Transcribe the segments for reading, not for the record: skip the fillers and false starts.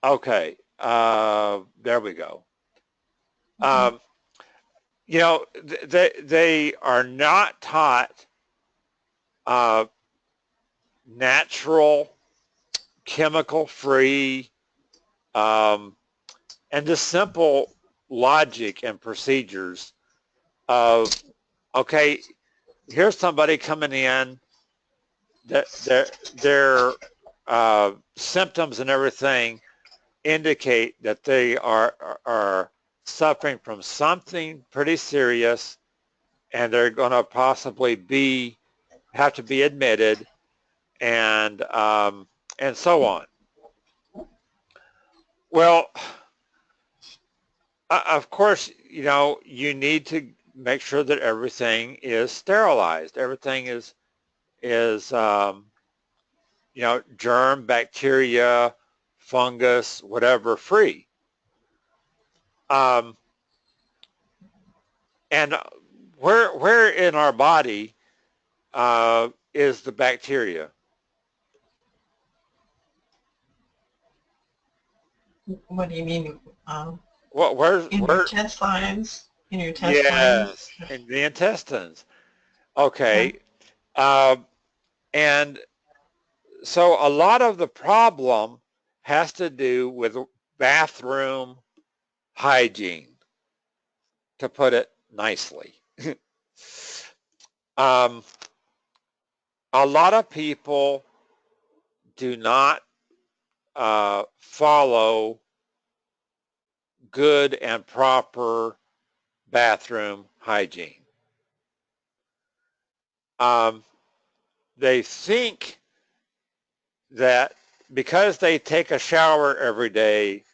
Okay, there we go. Mhm. Um, they are not taught uh, natural, chemical-free, um, and the simple logic and procedures of, okay, here's somebody coming in that their symptoms and everything indicate that they are suffering from something pretty serious, and they're going to possibly be have to be admitted, and so on. Well, of course, you need to make sure that everything is sterilized. Everything is germ, bacteria, fungus, whatever free. Um, and where in our body is the bacteria? What do you mean? What where's In your where? test lines? In your test lines? Yes, in the intestines. Okay. Okay, um, and so a lot of the problem has to do with bathroom hygiene, to put it nicely. um, a lot of people do not follow good and proper bathroom hygiene. Um, they think that because they take a shower every day,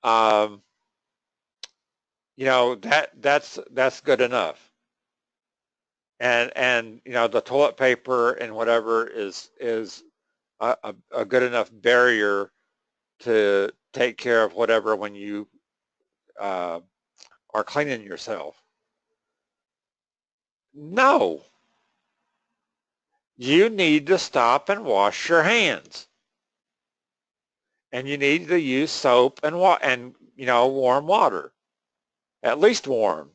um, that's good enough. And the toilet paper and whatever is a good enough barrier to take care of whatever when you uh, are cleaning yourself. No, you need to stop and wash your hands, and you need to use soap and warm water, at least warm.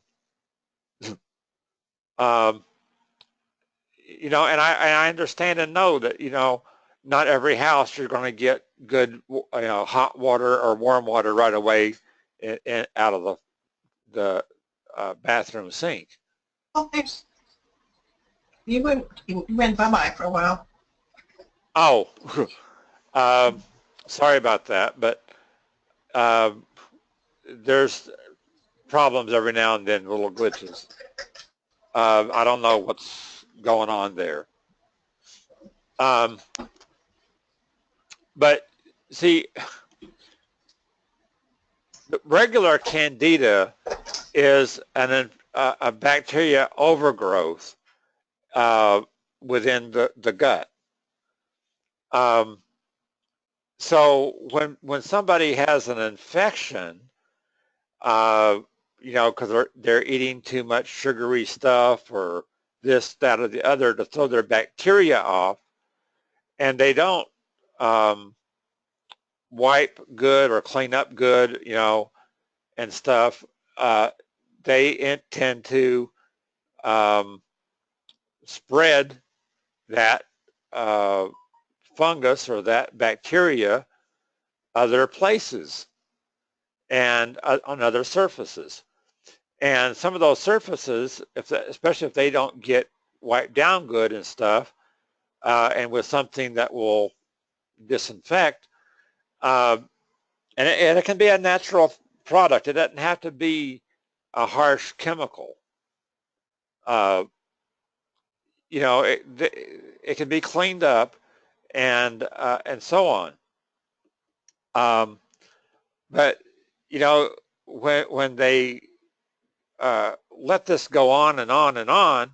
um, and I understand and know that not every house you're going to get good hot water or warm water right away out of the bathroom sink. Oh, there's you went bye-bye for a while. Oh, um, sorry about that, but um, there's problems every now and then, little glitches. I don't know what's going on there. Um, but see, the regular candida is a bacteria overgrowth uh, within the gut. Um, so when somebody has an infection, uh, because they're eating too much sugary stuff or this, that, or the other to throw their bacteria off, and they don't um, wipe good or clean up good, and stuff, uh, they tend to um, spread that uh, fungus or that bacteria other places and on other surfaces. And some of those surfaces, especially if they don't get wiped down good and stuff, and with something that will disinfect, uh, and it can be a natural product. It doesn't have to be a harsh chemical. Uh, it can be cleaned up and so on. Um, but you know, when they let this go on and on and on,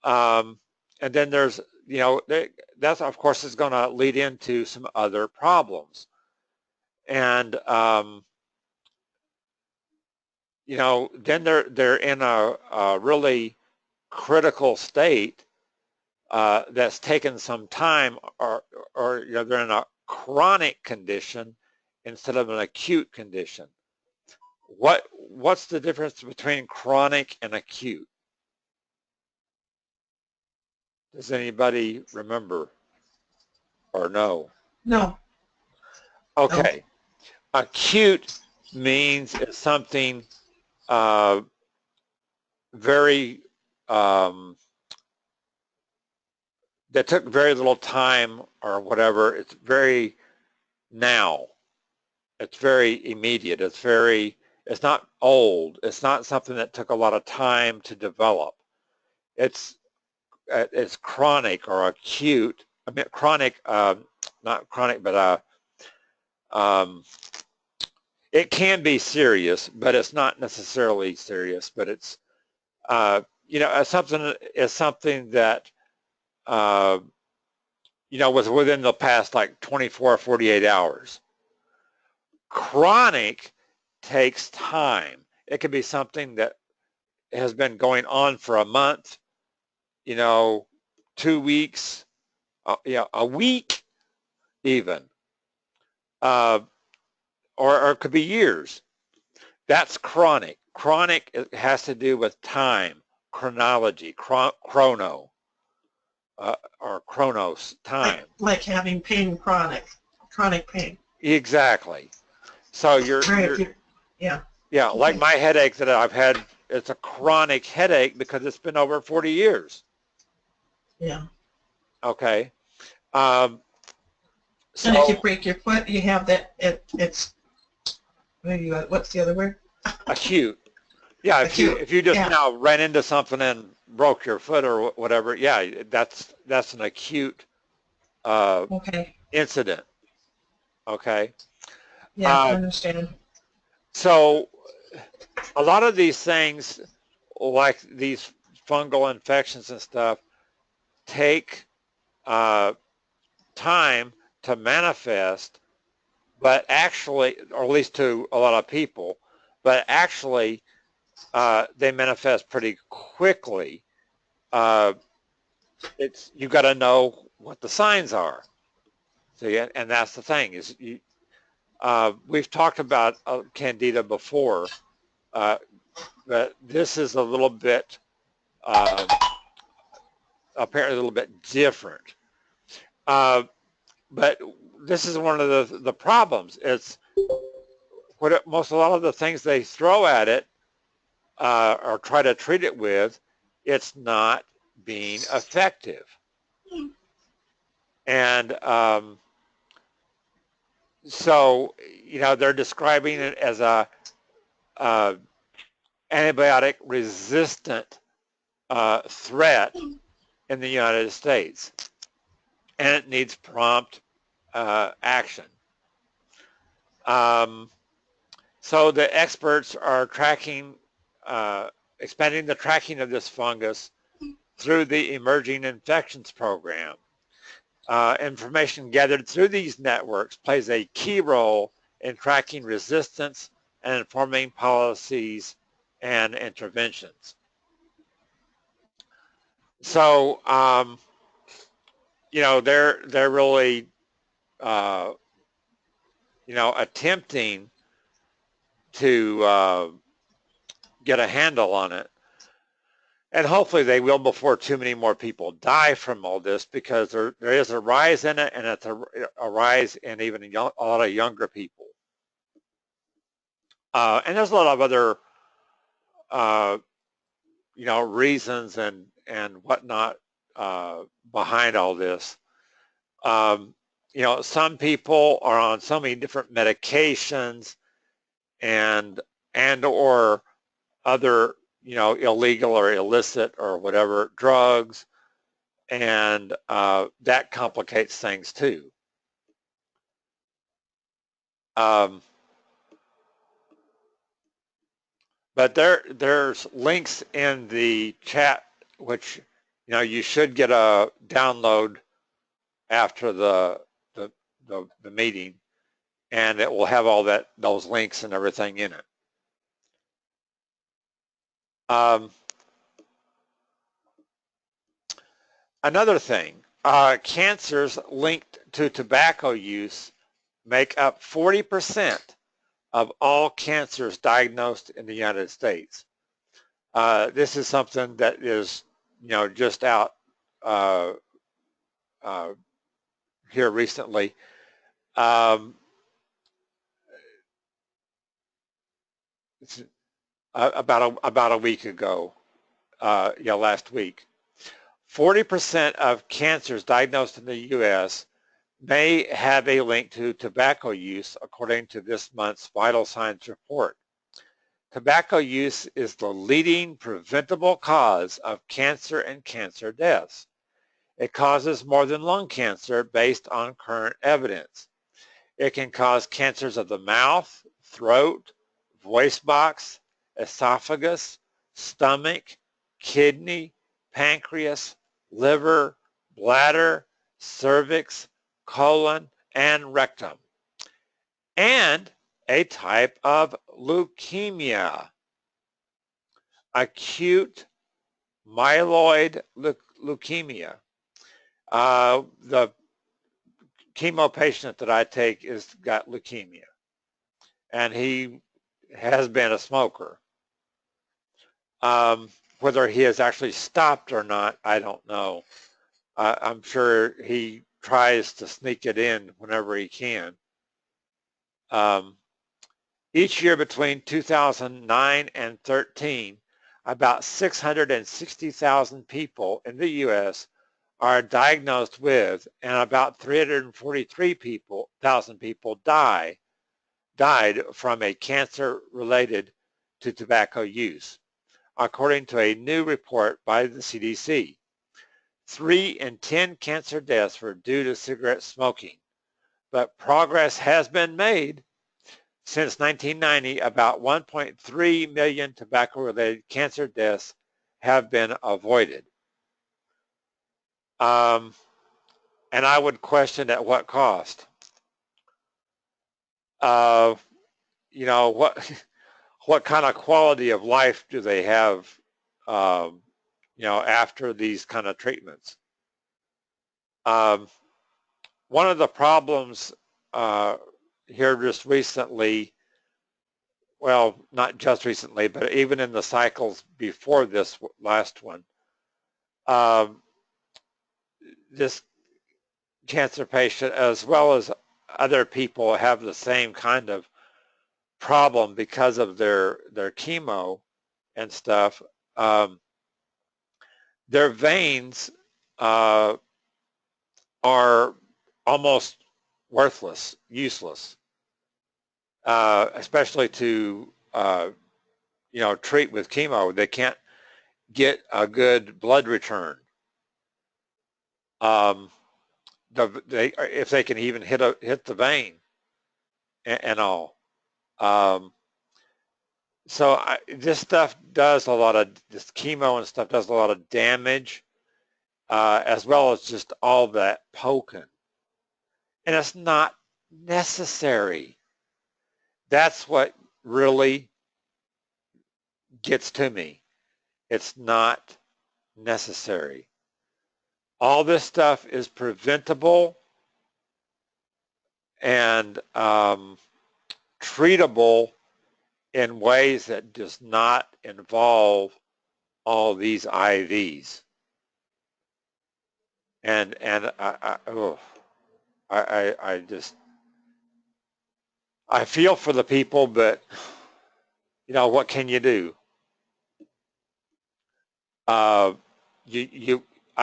um, and then there's that's of course is going to lead into some other problems, and then they're in a really critical state that's taken some time, or they're in a chronic condition instead of an acute condition. What's the difference between chronic and acute? Does anybody remember or know? No. Okay. No. Acute means it's something very that took very little time or whatever. It's very now. It's very immediate. It's not old. It's not something that took a lot of time to develop. It's chronic or acute. I mean, chronic, not chronic, but it can be serious, but it's not necessarily serious. But it's something that was within the past like 24 or 48 hours. Chronic takes time. It could be something that has been going on for a month, 2 weeks, a week even, or it could be years. That's chronic. Chronic has to do with time, chronology, chrono, or chronos, time. Like having pain, chronic pain. Exactly. So yeah. Yeah, like my headache that I've had, it's a chronic headache because it's been over 40 years. Yeah. Okay. And if you break your foot, you have that, it's, what's the other word? Acute. Yeah, if you just now ran into something and broke your foot or whatever, yeah, that's an acute incident. Okay. Yeah, I understand. So a lot of these things, like these fungal infections and stuff, take time to manifest, but actually, or at least to a lot of people, but actually they manifest pretty quickly. You got to know what the signs are. See, and that's the thing is we've talked about Candida before, but this is a little bit apparently a little bit different. But this is one of the problems. It's a lot of the things they throw at it or try to treat it with, it's not being effective. And so, they're describing it as a antibiotic resistant threat in the United States, and it needs prompt action. So the experts are expanding the tracking of this fungus through the Emerging Infections Program. Information gathered through these networks plays a key role in tracking resistance and informing policies and interventions. So, they're really, attempting to get a handle on it. And hopefully they will before too many more people die from all this, because there is a rise in it, and it's a rise in even a lot of younger people. And there's a lot of other, reasons and whatnot behind all this. Some people are on so many different medications and or other, illegal or illicit or whatever drugs, and that complicates things too. But there's links in the chat, which you should get a download after the meeting, and it will have all those links and everything in it. Another thing, cancers linked to tobacco use make up 40% of all cancers diagnosed in the United States. This is something that is, just out uh, uh, here recently. About a week ago, last week. 40% of cancers diagnosed in the U.S. may have a link to tobacco use, according to this month's Vital Signs report. Tobacco use is the leading preventable cause of cancer and cancer deaths. It causes more than lung cancer based on current evidence. It can cause cancers of the mouth, throat, voice box, esophagus, stomach, kidney, pancreas, liver, bladder, cervix, colon, and rectum, and a type of leukemia, acute myeloid leukemia. The chemo patient that I take has got leukemia, and he has been a smoker. Whether he has actually stopped or not, I don't know. I'm sure he tries to sneak it in whenever he can. Each year between 2009 and 13, about 660,000 people in the U.S. are diagnosed with, and about 343,000 people died from a cancer related to tobacco use, according to a new report by the CDC. 3 in 10 cancer deaths were due to cigarette smoking, but progress has been made. Since 1990, about 1.3 million tobacco-related cancer deaths have been avoided. And I would question at what cost? What kind of quality of life do they have, after these kind of treatments? One of the problems here just recently, well, not just recently, but even in the cycles before this last one, this cancer patient, as well as other people, have the same kind of problem because of their chemo and stuff. Their veins are almost worthless, useless, especially to treat with chemo. They can't get a good blood return. If they can even hit the vein and all. So this stuff does a lot of, this chemo and stuff does a lot of damage, as well as just all that poking. And it's not necessary. That's what really gets to me. It's not necessary. All this stuff is preventable and treatable in ways that does not involve all these IVs. And I feel for the people, but what can you do? I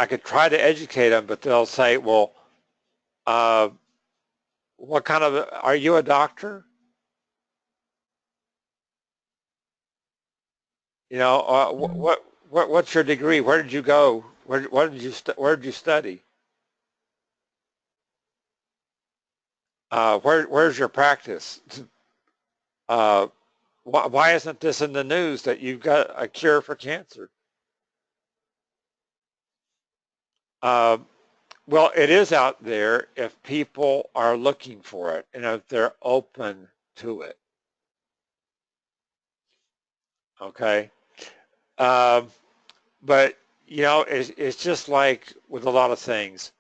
could try to educate them, but they'll say, well, what kind of, are you a doctor? What's your degree? Where did you go? Where did you study? Where's your practice? Why isn't this in the news that you've got a cure for cancer? Well, it is out there if people are looking for it and if they're open to it. Okay. But it's just like with a lot of things.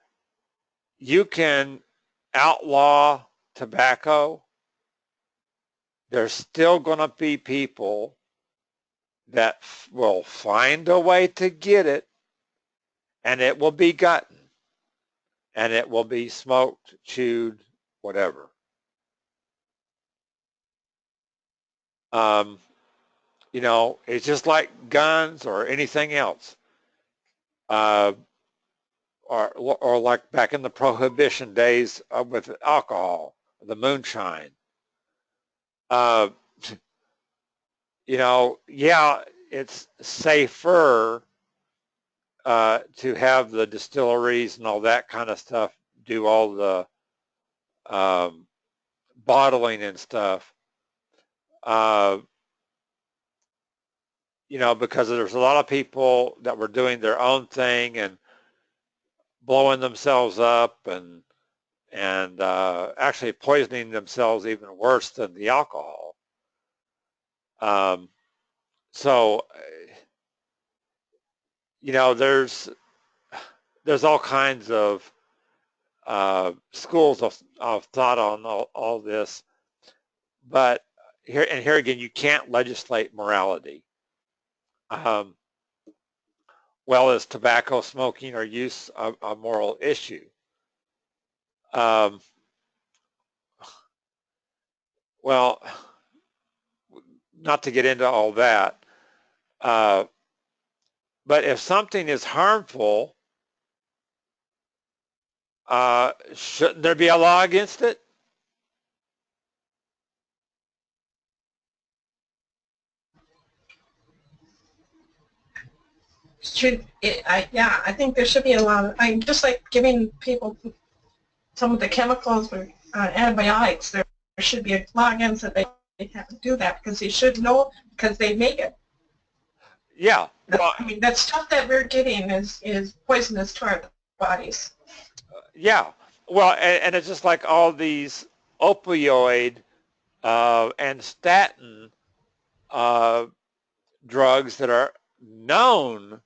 you can outlaw tobacco. There's still going to be people that will find a way to get it, and it will be gotten, and it will be smoked, chewed, whatever. You know, it's just like guns or anything else. Uh, or like back in the Prohibition days with alcohol, the moonshine. Uh, you know, yeah, it's safer to have the distilleries and all that kind of stuff do all the um, bottling and stuff. Uh, you know, because there's a lot of people that were doing their own thing and blowing themselves up and actually poisoning themselves even worse than the alcohol. Um, so, you know, there's all kinds of schools of thought on all this, but here again, you can't legislate morality. Well, is tobacco smoking or use a moral issue? Um, well, not to get into all that, uh, but if something is harmful, shouldn't there be a law against it? I think there should be a lot of, just like giving people some of the chemicals or antibiotics, there should be a law against it. They have to do that because they should know because they make it. Yeah. Well, I mean, that stuff that we're getting is poisonous to our bodies. yeah. Well, and it's just like all these opioid and statin drugs that are known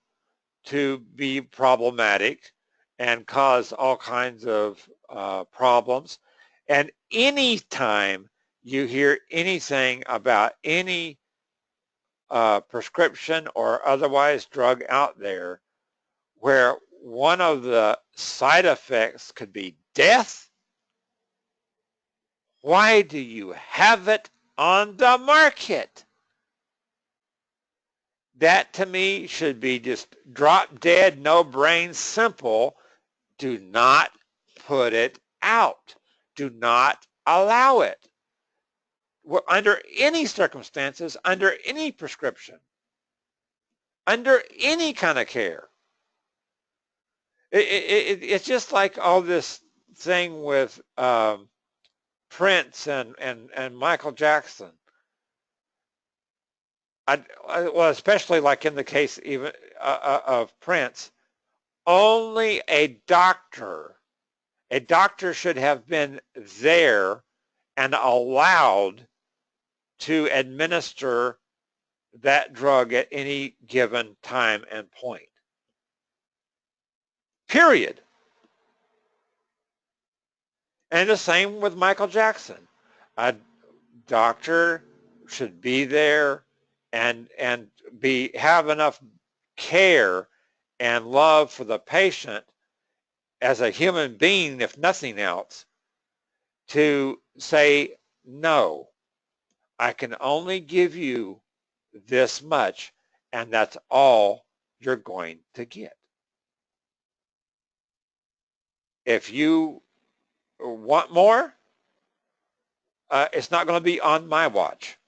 to be problematic and cause all kinds of problems. And anytime you hear anything about any prescription or otherwise drug out there where one of the side effects could be death, why do you have it on the market? That to me should be just drop dead, no brain, simple. Do not put it out. Do not allow it. Under any circumstances, under any prescription, under any kind of care. It's just like all this thing with Prince and Michael Jackson. Well, especially like in the case even of Prince, only a doctor should have been there and allowed to administer that drug at any given time and point. Period. And the same with Michael Jackson. A doctor should be there and have enough care and love for the patient as a human being, if nothing else, to say, no, I can only give you this much, and that's all you're going to get. If you want more, it's not going to be on my watch.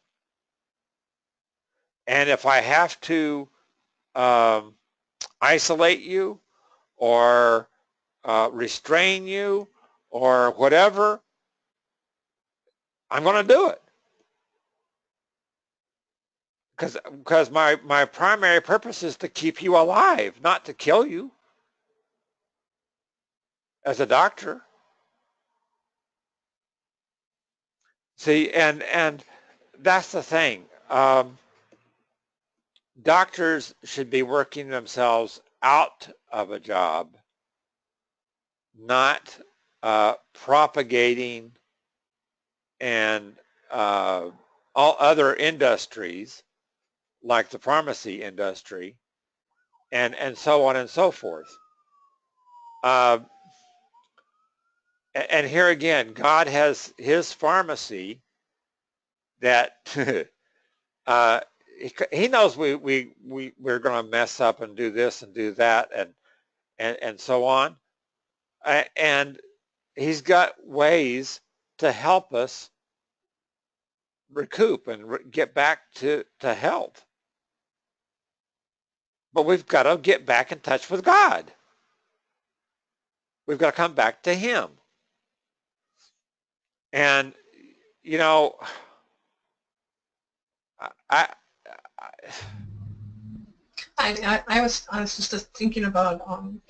And if I have to isolate you or restrain you or whatever, I'm going to do it. Because my primary purpose is to keep you alive, not to kill you as a doctor. See, and that's the thing. Doctors should be working themselves out of a job, not propagating and all other industries like the pharmacy industry and so on and so forth. And here again, God has his pharmacy that he knows we're going to mess up and do this and do that and so on. And he's got ways to help us recoup and get back to health. But we've got to get back in touch with God. We've got to come back to him. And, you know, I was just thinking about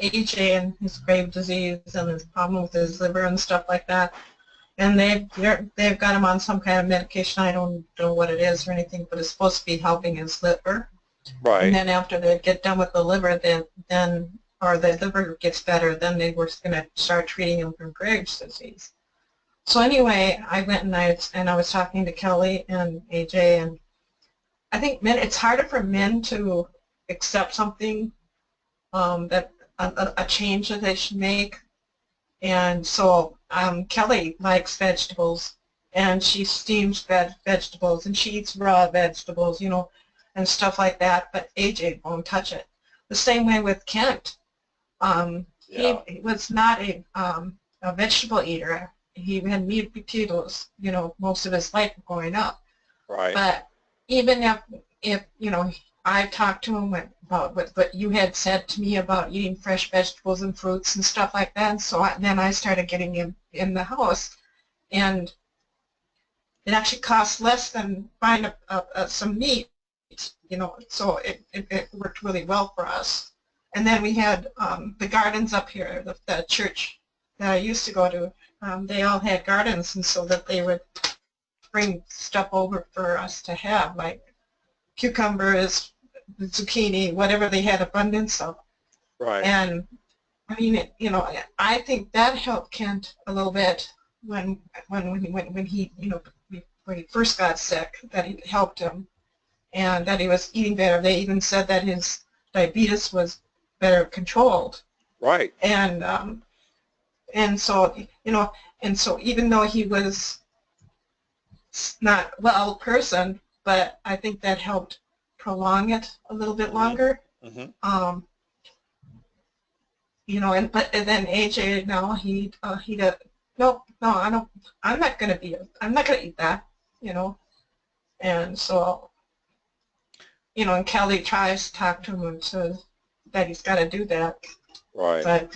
AJ and his grave disease and his problem with his liver and stuff like that. And they've got him on some kind of medication. I don't know what it is or anything, but it's supposed to be helping his liver. Right. And then after they get done with the liver, then or the liver gets better, then they were going to start treating him for Graves' disease. So anyway, I went and I was talking to Kelly and AJ, and I think it's harder for men to accept something that a change that they should make. And so Kelly likes vegetables, and she steams vegetables, and she eats raw vegetables, you know, and stuff like that. But AJ won't touch it. The same way with Kent. He was not a vegetable eater. He had meat and potatoes, you know, most of his life growing up. Right. But even if you know, I talked to him about what you had said to me about eating fresh vegetables and fruits and stuff like that. So then I started getting him in the house, and it actually costs less than buying some meat, you know. So it worked really well for us. And then we had the gardens up here, the church that I used to go to. They all had gardens, and so that they would bring stuff over for us to have, like cucumbers, zucchini, whatever they had abundance of. Right. And I mean, you know, I think that helped Kent a little bit when he, you know, when he first got sick, that it helped him, and that he was eating better. They even said that his diabetes was better controlled. Right. And so, you know, and so even though he was not well person, but I think that helped prolong it a little bit longer. Mm-hmm. You know, and then AJ, no, he does, no, I'm not gonna eat that, you know. And so, you know, and Kelly tries to talk to him and says that he's got to do that. Right. But,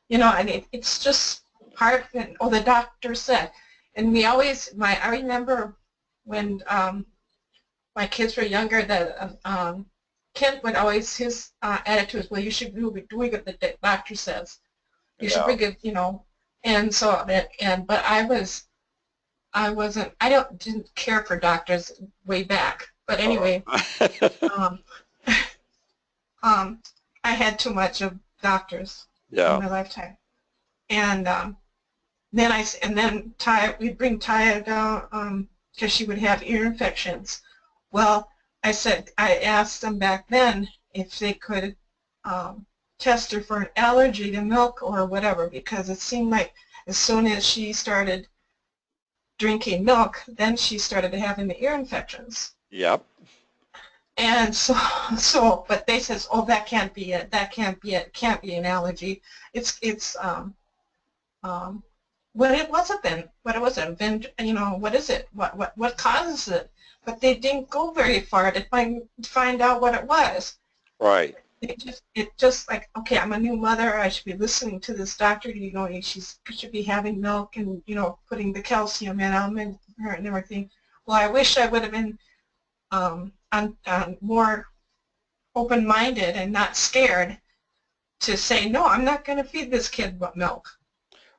you know, and it's just hard. The doctor said, and we always, I remember when my kids were younger, that Kent would always, his attitude was, well, you should do what the doctor says. You should bring it, you know. And so but I didn't care for doctors way back. But anyway, I had too much of doctors in my lifetime. And then we'd bring Taya down because she would have ear infections. Well, I asked them back then if they could test her for an allergy to milk or whatever, because it seemed like as soon as she started drinking milk, then she started having the ear infections. Yep. And but they says, oh, that can't be it. That can't be it. It can't be an allergy. What it was it then? What was it? Then, you know, what is it? What causes it? But they didn't go very far to find out what it was. Right. It just like, okay, I'm a new mother. I should be listening to this doctor. You know, she should be having milk and, you know, putting the calcium in them and everything. Well, I wish I would have been more open-minded and not scared to say, no, I'm not going to feed this kid milk.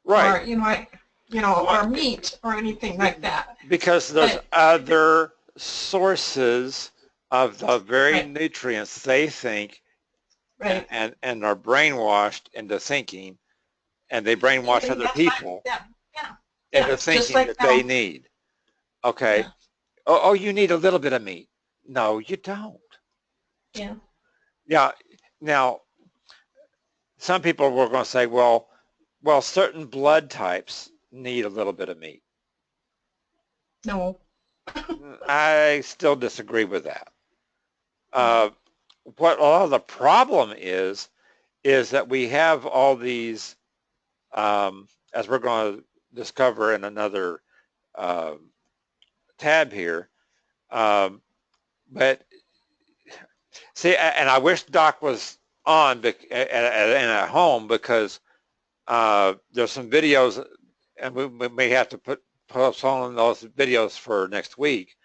Right. Or, or meat or anything like that. Because there's other sources of the very nutrients they think and are brainwashed into thinking and they brainwash And other that's people yeah, yeah, into it's just thinking like that now. they need. Okay. Yeah. Oh, you need a little bit of meat. No, you don't. Yeah. Yeah. Now, some people were going to say, well, certain blood types need a little bit of meat. No. I still disagree with that. What a lot of the problem is that we have all these, as we're going to discover in another tab here, but see, and I wish Doc was on and at home, because there's some videos, and we may have to post on those videos for next week,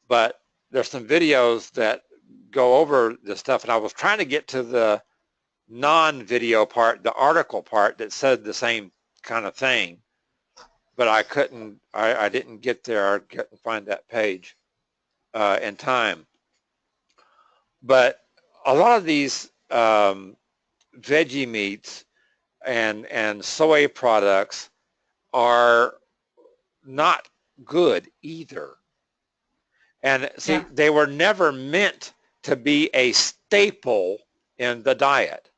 but there's some videos that go over this stuff, and I was trying to get to the non-video part, the article part that said the same kind of thing, but I couldn't, I didn't get there. I couldn't find that page in time. But a lot of these veggie meats and soy products are not good either. And see, Yeah. they were never meant to be a staple in the diet.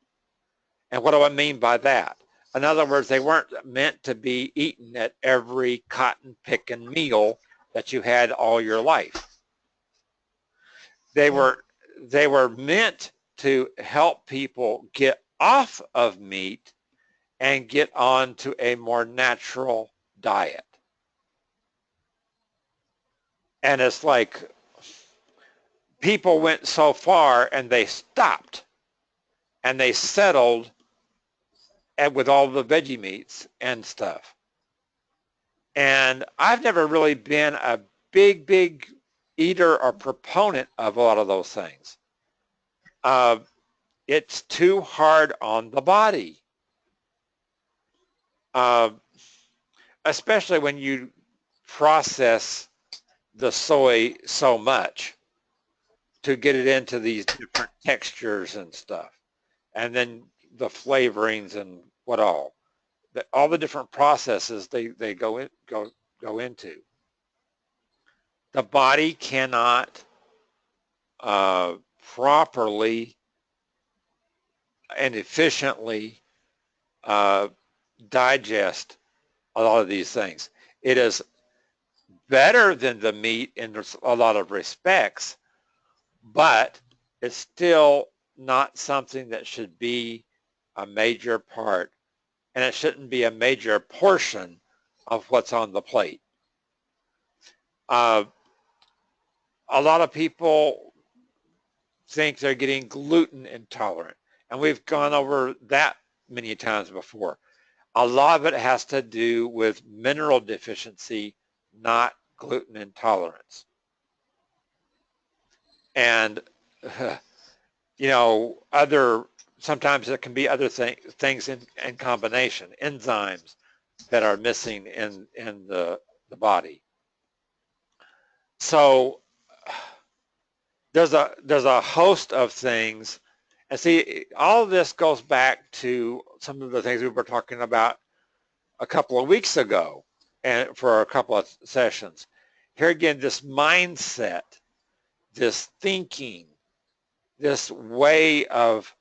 And what do I mean by that? In other words, they weren't meant to be eaten at every cotton picking meal that you had all your life. They were meant to help people get off of meat and get on to a more natural diet. And it's like people went so far and they stopped and they settled with all the veggie meats and stuff. And I've never really been a big eater or proponent of a lot of those things. It's too hard on the body. Especially when you process the soy so much to get it into these different textures and stuff. And then the flavorings and what all the different processes they go into. The body cannot properly and efficiently digest a lot of these things. It is better than the meat in a lot of respects, but it's still not something that should be a major part, and it shouldn't be a major portion of what's on the plate. A lot of people think they're getting gluten intolerant, and we've gone over that many times before. A lot of it has to do with mineral deficiency, not gluten intolerance. And, you know, sometimes it can be other things in combination, enzymes that are missing in the body. So there's a host of things. And see, all of this goes back to some of the things we were talking about a couple of weeks ago and for a couple of sessions. Here again, this mindset, this thinking, this way of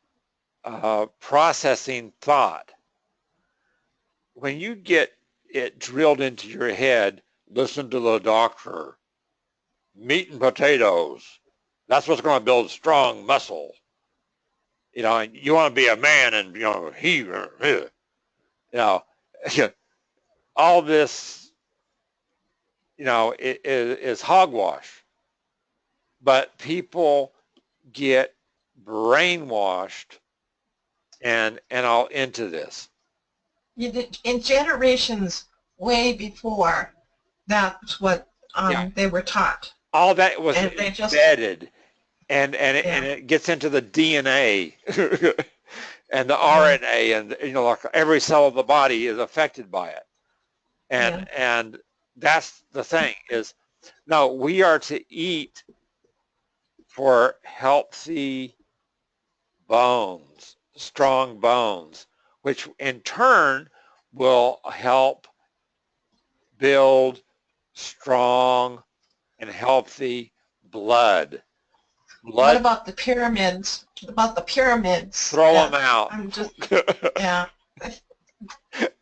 processing thought. When you get it drilled into your head, listen to the doctor, meat and potatoes, that's what's going to build strong muscle. You know, and you want to be a man and, you know, all this, you know, is hogwash. But people get brainwashed and all into this. In generations way before, that's what they were taught. All that was and embedded, and it gets into the DNA and the RNA, and you know, like every cell of the body is affected by it. And that's the thing is, no, we are to eat for healthy bones, strong bones. which in turn will help build strong and healthy blood. What about the pyramids? About the pyramids? Throw them out. I'm just, yeah.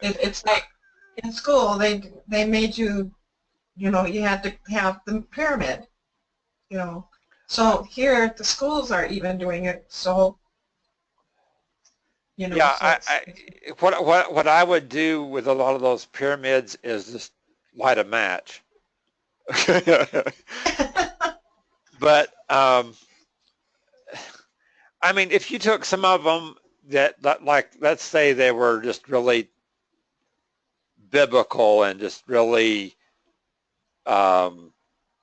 It's like in school, they made you, you had to have the pyramid, So here, the schools are even doing it, so, Yeah, so what I would do with a lot of those pyramids is just light a match. But I mean, if you took some of them that like, let's say they were just really biblical and just really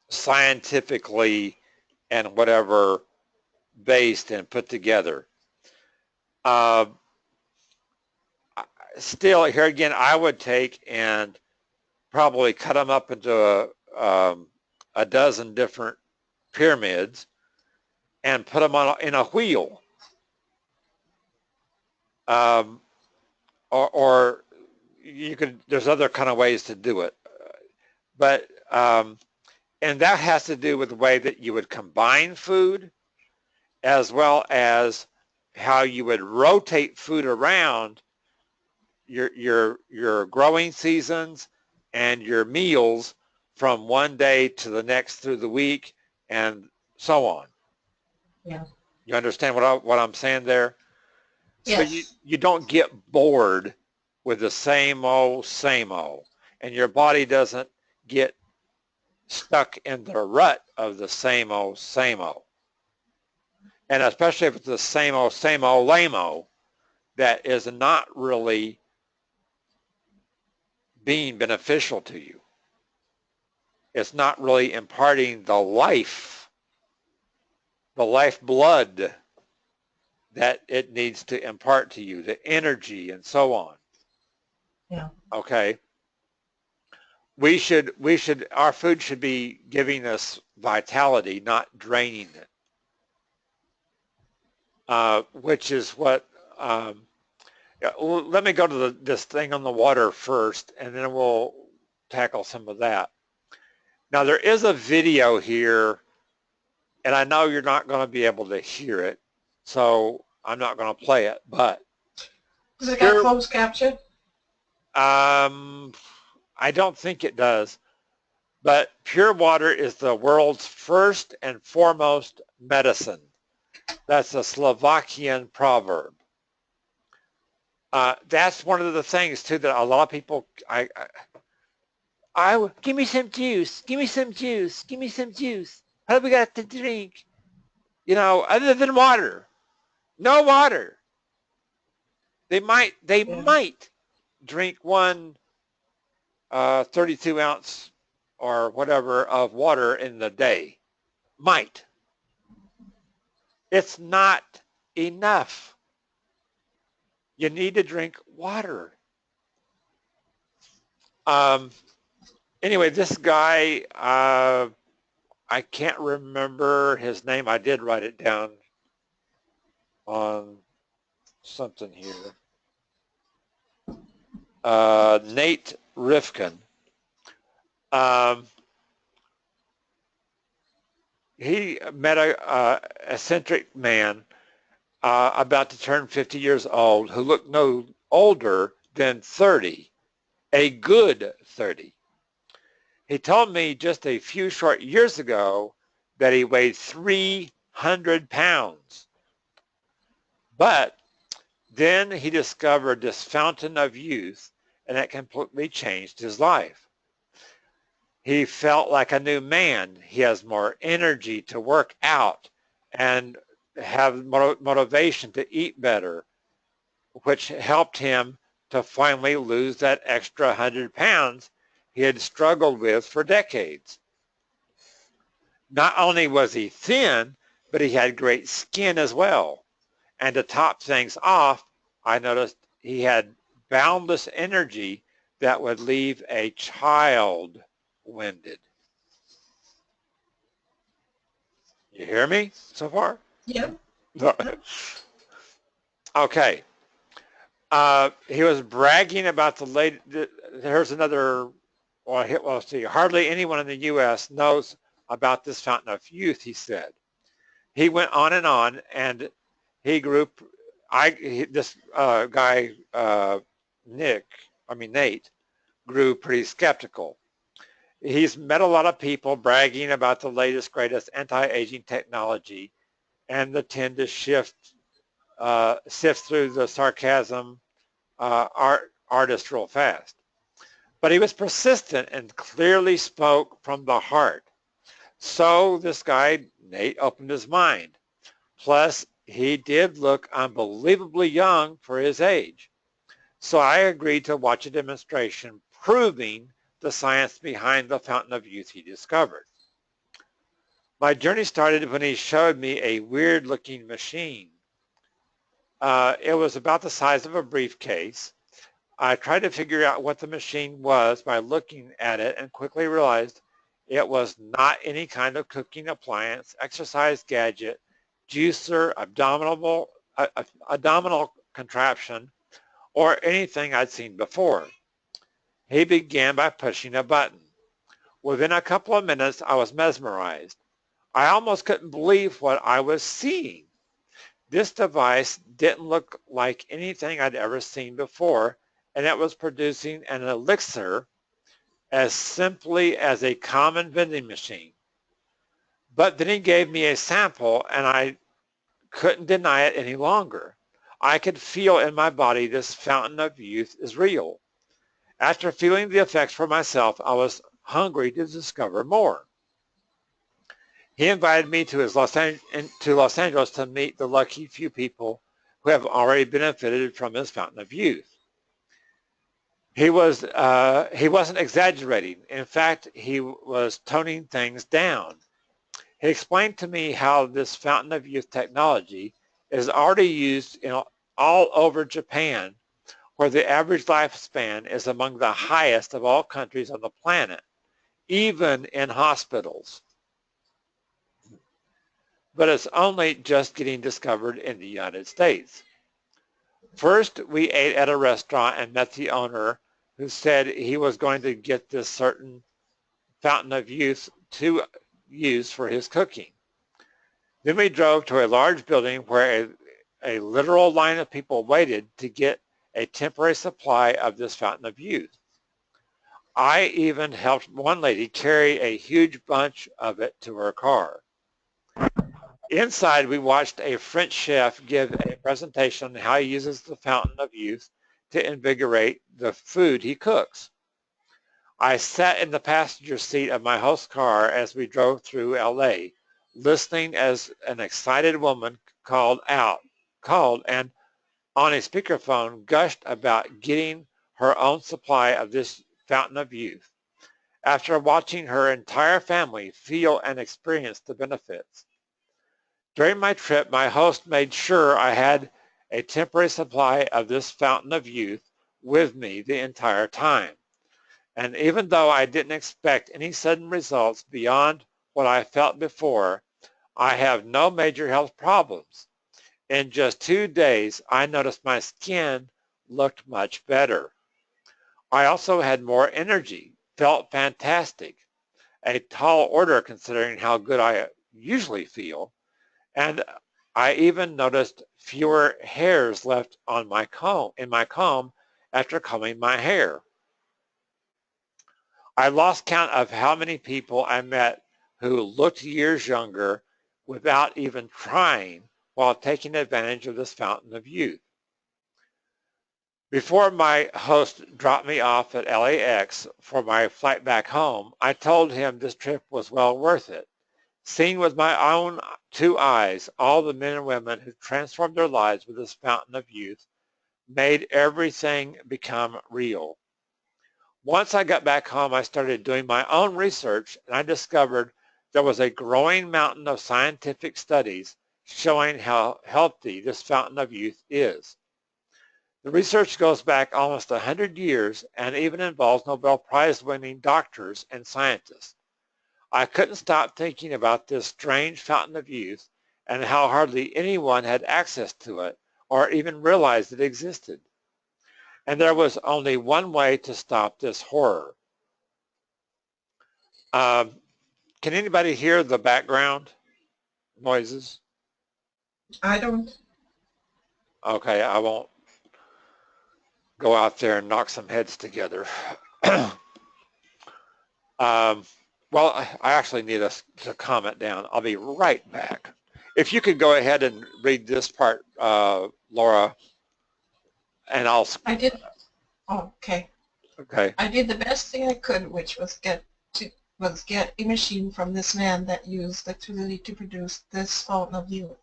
scientifically and whatever based and put together. Uh, Still, here again, I would take and probably cut them up into a dozen different pyramids and put them in a wheel. Or you could, there's other kind of ways to do it. But, and that has to do with the way that you would combine food as well as how you would rotate food around your growing seasons and your meals from one day to the next through the week and so on. Yeah. You understand what I'm saying there? Yes. So you don't get bored with the same old, and your body doesn't get stuck in the rut of the same old. And especially if it's the same old, lame-o, that is not really being beneficial to you. It's not really imparting the lifeblood that it needs to impart to you, the energy and so on. Yeah. Okay. Our food should be giving us vitality, not draining it. Which is what, let me go to this thing on the water first, and then we'll tackle some of that. Now, there is a video here, and I know you're not going to be able to hear it, so I'm not going to play it, but... Does it got closed caption? I don't think it does, but pure water is the world's first and foremost medicine. That's a Slovakian proverb. That's one of the things, too, that a lot of people... give me some juice, give me some juice, give me some juice. What do we got to drink? Other than water. No water. They might drink one 32 ounce or whatever of water in the day. Might. It's not enough. You need to drink water. Anyway, this guy, I can't remember his name. I did write it down on something here. Nate Rifkin. He met a eccentric man about to turn 50 years old who looked no older than 30, a good 30. He told me just a few short years ago that he weighed 300 pounds. But then he discovered this fountain of youth, and it completely changed his life. He felt like a new man. He has more energy to work out and have motivation to eat better, which helped him to finally lose that extra 100 pounds he had struggled with for decades. Not only was he thin, but he had great skin as well. And to top things off, I noticed he had boundless energy that would leave a child winded. You hear me so far? Yeah. Okay. He was bragging about the late. Here's another. Well, let's see. Hardly anyone in the U.S. knows about this fountain of youth, he said. He went on, and he grew. This guy Nate, grew pretty skeptical. He's met a lot of people bragging about the latest, greatest anti-aging technology, and the tend to sift through the sarcasm artist real fast. But he was persistent and clearly spoke from the heart. So this guy, Nate, opened his mind. Plus, he did look unbelievably young for his age. So I agreed to watch a demonstration proving the science behind the fountain of youth he discovered. My journey started when he showed me a weird-looking machine. It was about the size of a briefcase. I tried to figure out what the machine was by looking at it and quickly realized it was not any kind of cooking appliance, exercise gadget, juicer, abdominal contraption, or anything I'd seen before. He began by pushing a button. Within a couple of minutes, I was mesmerized. I almost couldn't believe what I was seeing. This device didn't look like anything I'd ever seen before, and it was producing an elixir as simply as a common vending machine. But then he gave me a sample, and I couldn't deny it any longer. I could feel in my body this fountain of youth is real. After feeling the effects for myself, I was hungry to discover more. He invited me to Los Angeles to meet the lucky few people who have already benefited from his fountain of youth. He wasn't exaggerating. In fact, he was toning things down. He explained to me how this fountain of youth technology is already used all over Japan, where the average lifespan is among the highest of all countries on the planet, even in hospitals. But it's only just getting discovered in the United States. First, we ate at a restaurant and met the owner, who said he was going to get this certain fountain of youth to use for his cooking. Then we drove to a large building where a literal line of people waited to get a temporary supply of this fountain of youth. I even helped one lady carry a huge bunch of it to her car. Inside, we watched a French chef give a presentation on how he uses the fountain of youth to invigorate the food he cooks. I sat in the passenger seat of my host's car as we drove through LA, listening as an excited woman called and on a speakerphone gushed about getting her own supply of this fountain of youth, after watching her entire family feel and experience the benefits. During my trip, my host made sure I had a temporary supply of this fountain of youth with me the entire time. And even though I didn't expect any sudden results beyond what I felt before, I have no major health problems. In just 2 days, I noticed my skin looked much better. I also had more energy, felt fantastic, a tall order considering how good I usually feel, and I even noticed fewer hairs left on my comb after combing my hair. I lost count of how many people I met who looked years younger without even trying while taking advantage of this fountain of youth. Before my host dropped me off at LAX for my flight back home, I told him this trip was well worth it. Seeing with my own 2 eyes all the men and women who transformed their lives with this fountain of youth made everything become real. Once I got back home, I started doing my own research, and I discovered there was a growing mountain of scientific studies showing how healthy this fountain of youth is. The research goes back almost 100 years and even involves Nobel Prize winning doctors and scientists. I couldn't stop thinking about this strange fountain of youth and how hardly anyone had access to it or even realized it existed. And there was only one way to stop this horror. Um, can anybody hear the background noises? I don't. Okay, I won't go out there and knock some heads together. Well, I actually need us to comment down. I'll be right back. If you could go ahead and read this part, Laura, and I'll. I did. Oh, okay. Okay. I did the best thing I could, which was get a machine from this man that used electricity to produce this fountain of youth.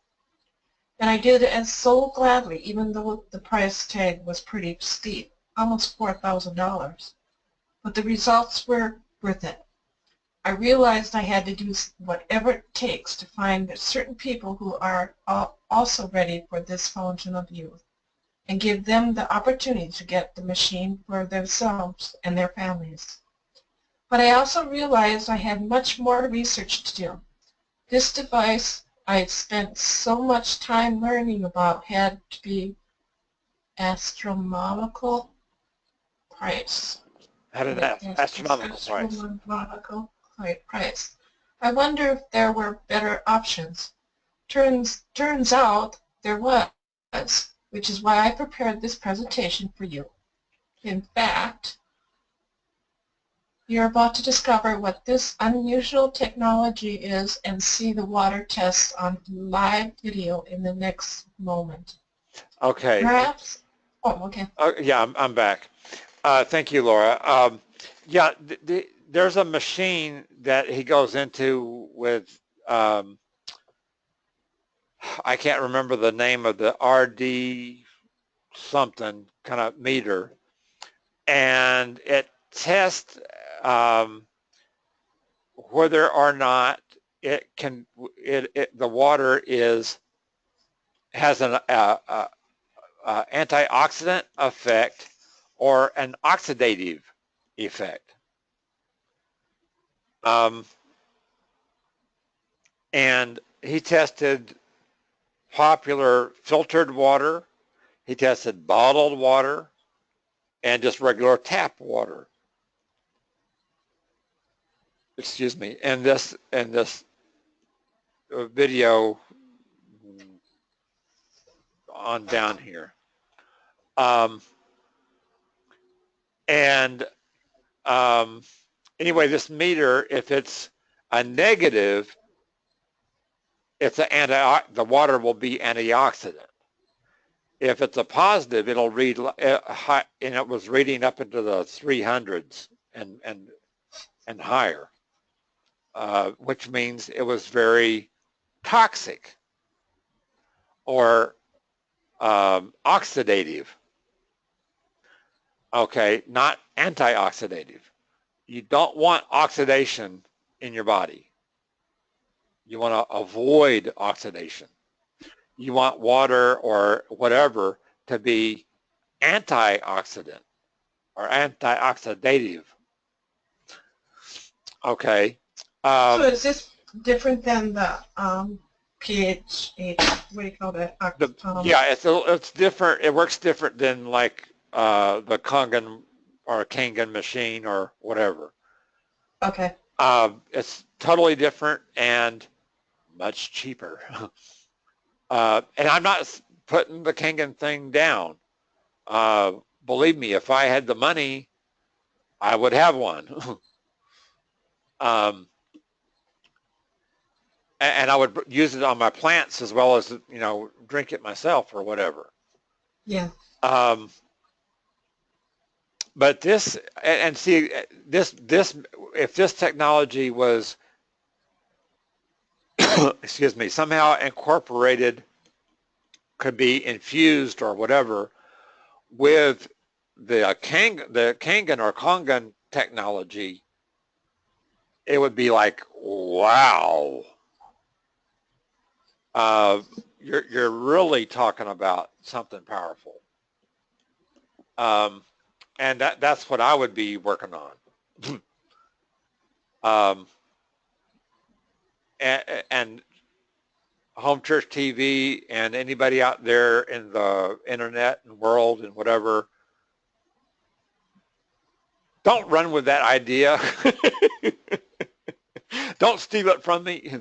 And I did it so gladly, even though the price tag was pretty steep, almost $4,000. But the results were worth it. I realized I had to do whatever it takes to find certain people who are also ready for this fountain of youth and give them the opportunity to get the machine for themselves and their families. But I also realized I had much more research to do. This device I had spent so much time learning about had to be astronomical price. Had an astronomical price. Astronomical price. I wonder if there were better options. Turns out there was, which is why I prepared this presentation for you. In fact, you're about to discover what this unusual technology is and see the water tests on live video in the next moment. Okay. Perhaps? Oh, okay. Yeah, I'm back. Thank you, Laura. Yeah, there's a machine that he goes into with, I can't remember the name of the RD something kind of meter, and it tests whether or not it can the water has an antioxidant effect or an oxidative effect. And he tested popular filtered water, he tested bottled water, and just regular tap water. Excuse me. And this video on down here. Anyway, this meter, if it's a negative, the water will be antioxidant. If it's a positive, it'll read high, and it was reading up into the 300s and higher, which means it was very toxic or oxidative. Okay, not antioxidative. You don't want oxidation in your body. You want to avoid oxidation. You want water or whatever to be antioxidant or antioxidative. Okay. So is this different than the pH? What do you call that? Yeah, it's different. It works different than like the Kangen or Kangen machine or whatever. Okay. It's totally different and much cheaper. And I'm not putting the Kangen thing down. Believe me, if I had the money, I would have one. And I would use it on my plants as well as, drink it myself or whatever. Yeah. But this, and see, if this technology was, excuse me, somehow incorporated, could be infused or whatever with the Kangen or Kangen technology, it would be like, wow. You're really talking about something powerful. And that's what I would be working on. And Home Church TV and anybody out there in the internet and world and whatever, Don't run with that idea. Don't steal it from me.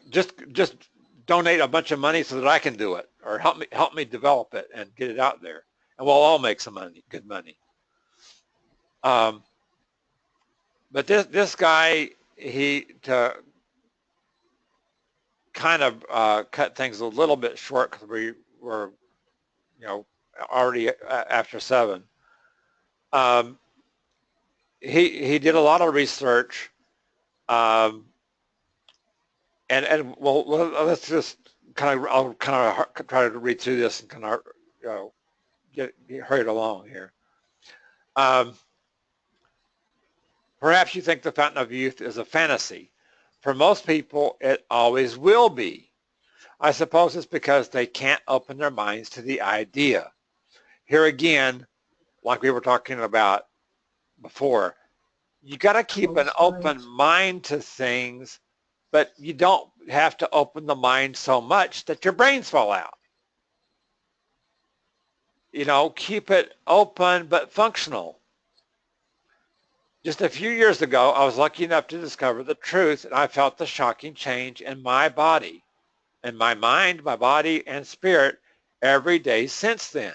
Just donate a bunch of money so that I can do it, or help me develop it and get it out there, and we'll all make some money, good money. But this guy, to kind of cut things a little bit short, because we were, already after 7. He did a lot of research, and well, let's just I'll try to read through this and kind of get hurried along here. Perhaps you think the Fountain of Youth is a fantasy. For most people, it always will be. I suppose it's because they can't open their minds to the idea. Here again, like we were talking about before, you got to keep an open mind to things, but you don't have to open the mind so much that your brains fall out. Keep it open but functional. Just a few years ago, I was lucky enough to discover the truth, and I felt the shocking change in my body, in my mind, my body, and spirit every day since then.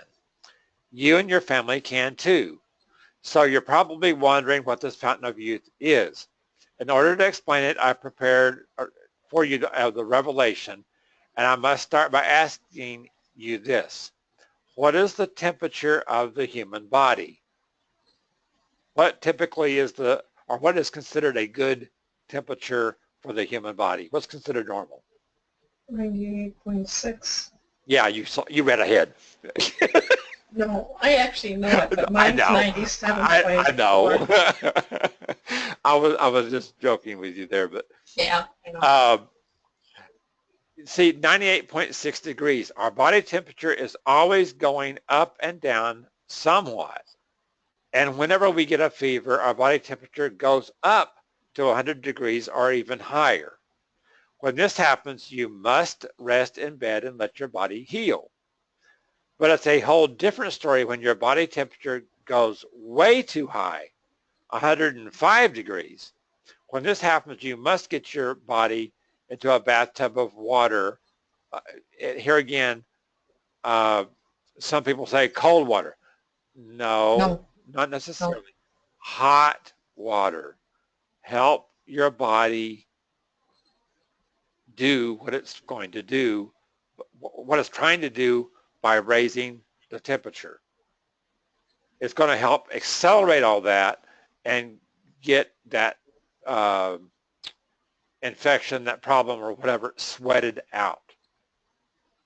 You and your family can too. So you're probably wondering what this Fountain of Youth is. In order to explain it, I prepared for you the revelation, and I must start by asking you this. What is the temperature of the human body? What typically is what is considered a good temperature for the human body? What's considered normal? 98.6. Yeah, you read ahead. No, I actually know it, but mine's 97. I know. I was just joking with you there, but yeah, I know. See, 98.6 degrees. Our body temperature is always going up and down somewhat. And whenever we get a fever, our body temperature goes up to 100 degrees or even higher. When this happens, you must rest in bed and let your body heal. But it's a whole different story when your body temperature goes way too high, 105 degrees. When this happens, you must get your body into a bathtub of water. Here again, some people say cold water. No. Not necessarily. No. Hot water. Help your body do what it's going to do, what it's trying to do by raising the temperature. It's going to help accelerate all that and get that infection, that problem, or whatever sweated out.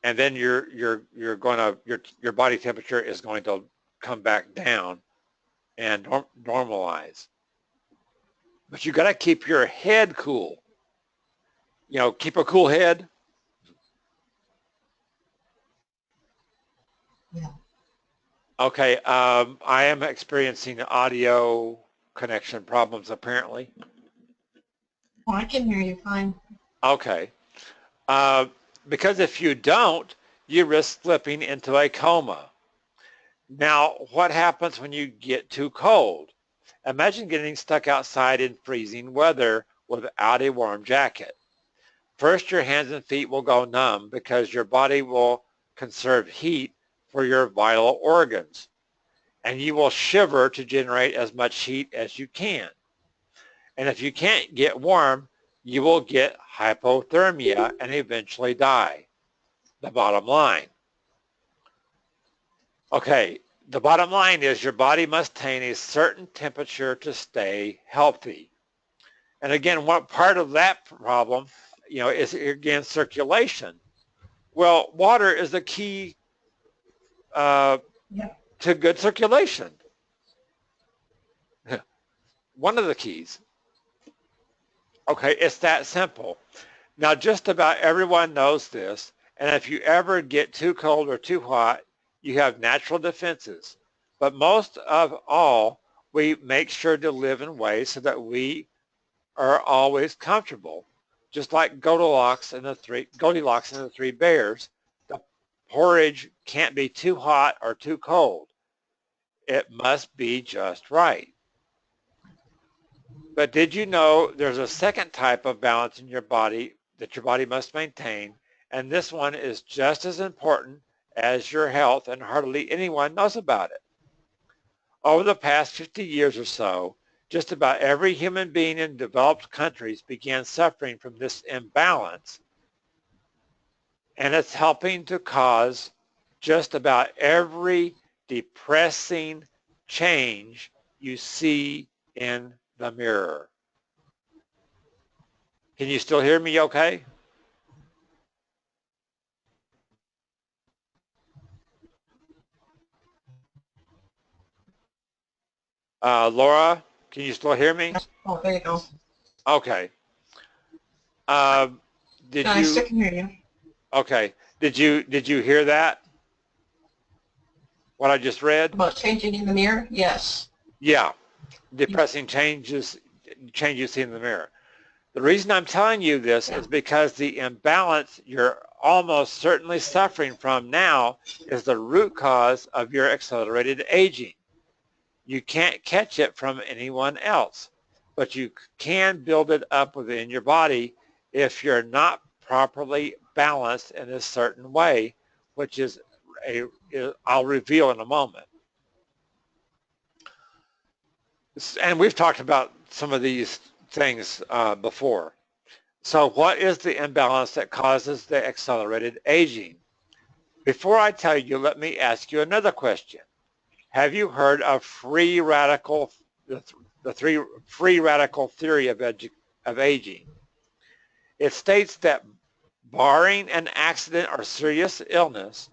And then your body temperature is going to come back down and normalize. But you got to keep your head cool. Keep a cool head. Yeah. Okay, I am experiencing audio connection problems apparently. Oh, I can hear you fine. Okay. Because if you don't, you risk slipping into a coma. Now, what happens when you get too cold? Imagine getting stuck outside in freezing weather without a warm jacket. First, your hands and feet will go numb because your body will conserve heat for your vital organs, and you will shiver to generate as much heat as you can. And if you can't get warm, you will get hypothermia and eventually die. The bottom line. Okay, the bottom line is your body must attain a certain temperature to stay healthy. And again, what part of that problem, is again circulation. Well, water is the key to good circulation. One of the keys. Okay, it's that simple. Now, just about everyone knows this, and if you ever get too cold or too hot, you have natural defenses. But most of all, we make sure to live in ways so that we are always comfortable. Just like Goldilocks and the Three Bears, the porridge can't be too hot or too cold. it must be just right. But did you know there's a second type of balance in your body that your body must maintain, and this one is just as important as your health, and hardly anyone knows about it. Over the past 50 years or so, just about every human being in developed countries began suffering from this imbalance, and it's helping to cause just about every depressing change you see in the mirror. Can you still hear me okay? Laura, can you still hear me? Oh, there you go. Okay. Did I you? still can hear you. Okay. Did you hear that? What I just read? About changing in the mirror? Yes. Yeah. Depressing changes you see in the mirror. The reason I'm telling you this is because the imbalance you're almost certainly suffering from now is the root cause of your accelerated aging. You can't catch it from anyone else, but you can build it up within your body if you're not properly balanced in a certain way, which is I'll reveal in a moment. And we've talked about some of these things before. So what is the imbalance that causes the accelerated aging? Before I tell you, let me ask you another question. Have you heard of free radical, the free radical theory of aging? It states that barring an accident or serious illness,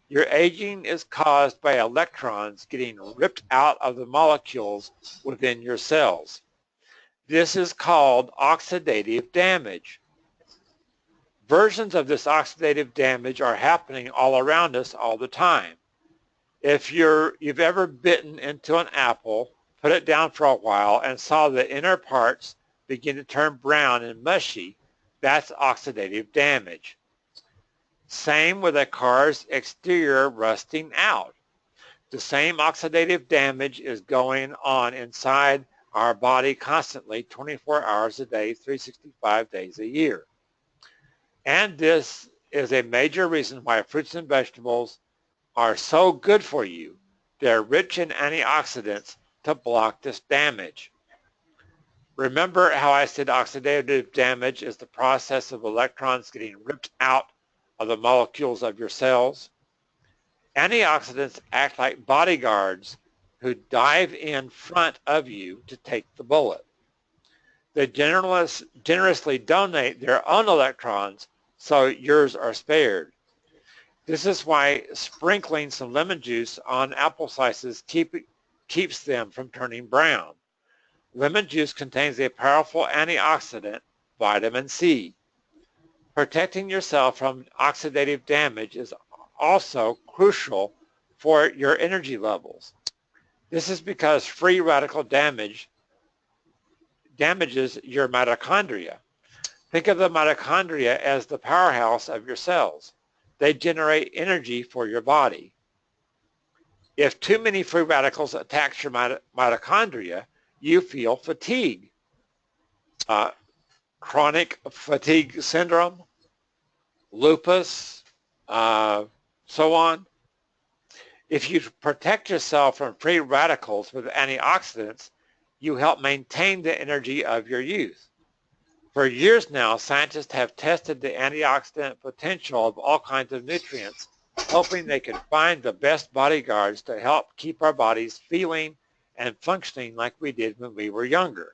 your aging is caused by electrons getting ripped out of the molecules within your cells. This is called oxidative damage. Versions of this oxidative damage are happening all around us all the time. If you've ever bitten into an apple, put it down for a while, and saw the inner parts begin to turn brown and mushy, that's oxidative damage. Same with a car's exterior rusting out. The same oxidative damage is going on inside our body constantly, 24 hours a day, 365 days a year. And this is a major reason why fruits and vegetables are so good for you. They're rich in antioxidants to block this damage. Remember how I said oxidative damage is the process of electrons getting ripped out of the molecules of your cells? Antioxidants act like bodyguards who dive in front of you to take the bullet. They generously donate their own electrons so yours are spared. This is why sprinkling some lemon juice on apple slices keeps them from turning brown. Lemon juice contains a powerful antioxidant, vitamin C. Protecting yourself from oxidative damage is also crucial for your energy levels. This is because free radical damage damages your mitochondria. Think of the mitochondria as the powerhouse of your cells. They generate energy for your body. If too many free radicals attack your mitochondria, you feel fatigue. Chronic fatigue syndrome, lupus, so on. If you protect yourself from free radicals with antioxidants, you help maintain the energy of your youth. For years now, scientists have tested the antioxidant potential of all kinds of nutrients, hoping they could find the best bodyguards to help keep our bodies feeling and functioning like we did when we were younger.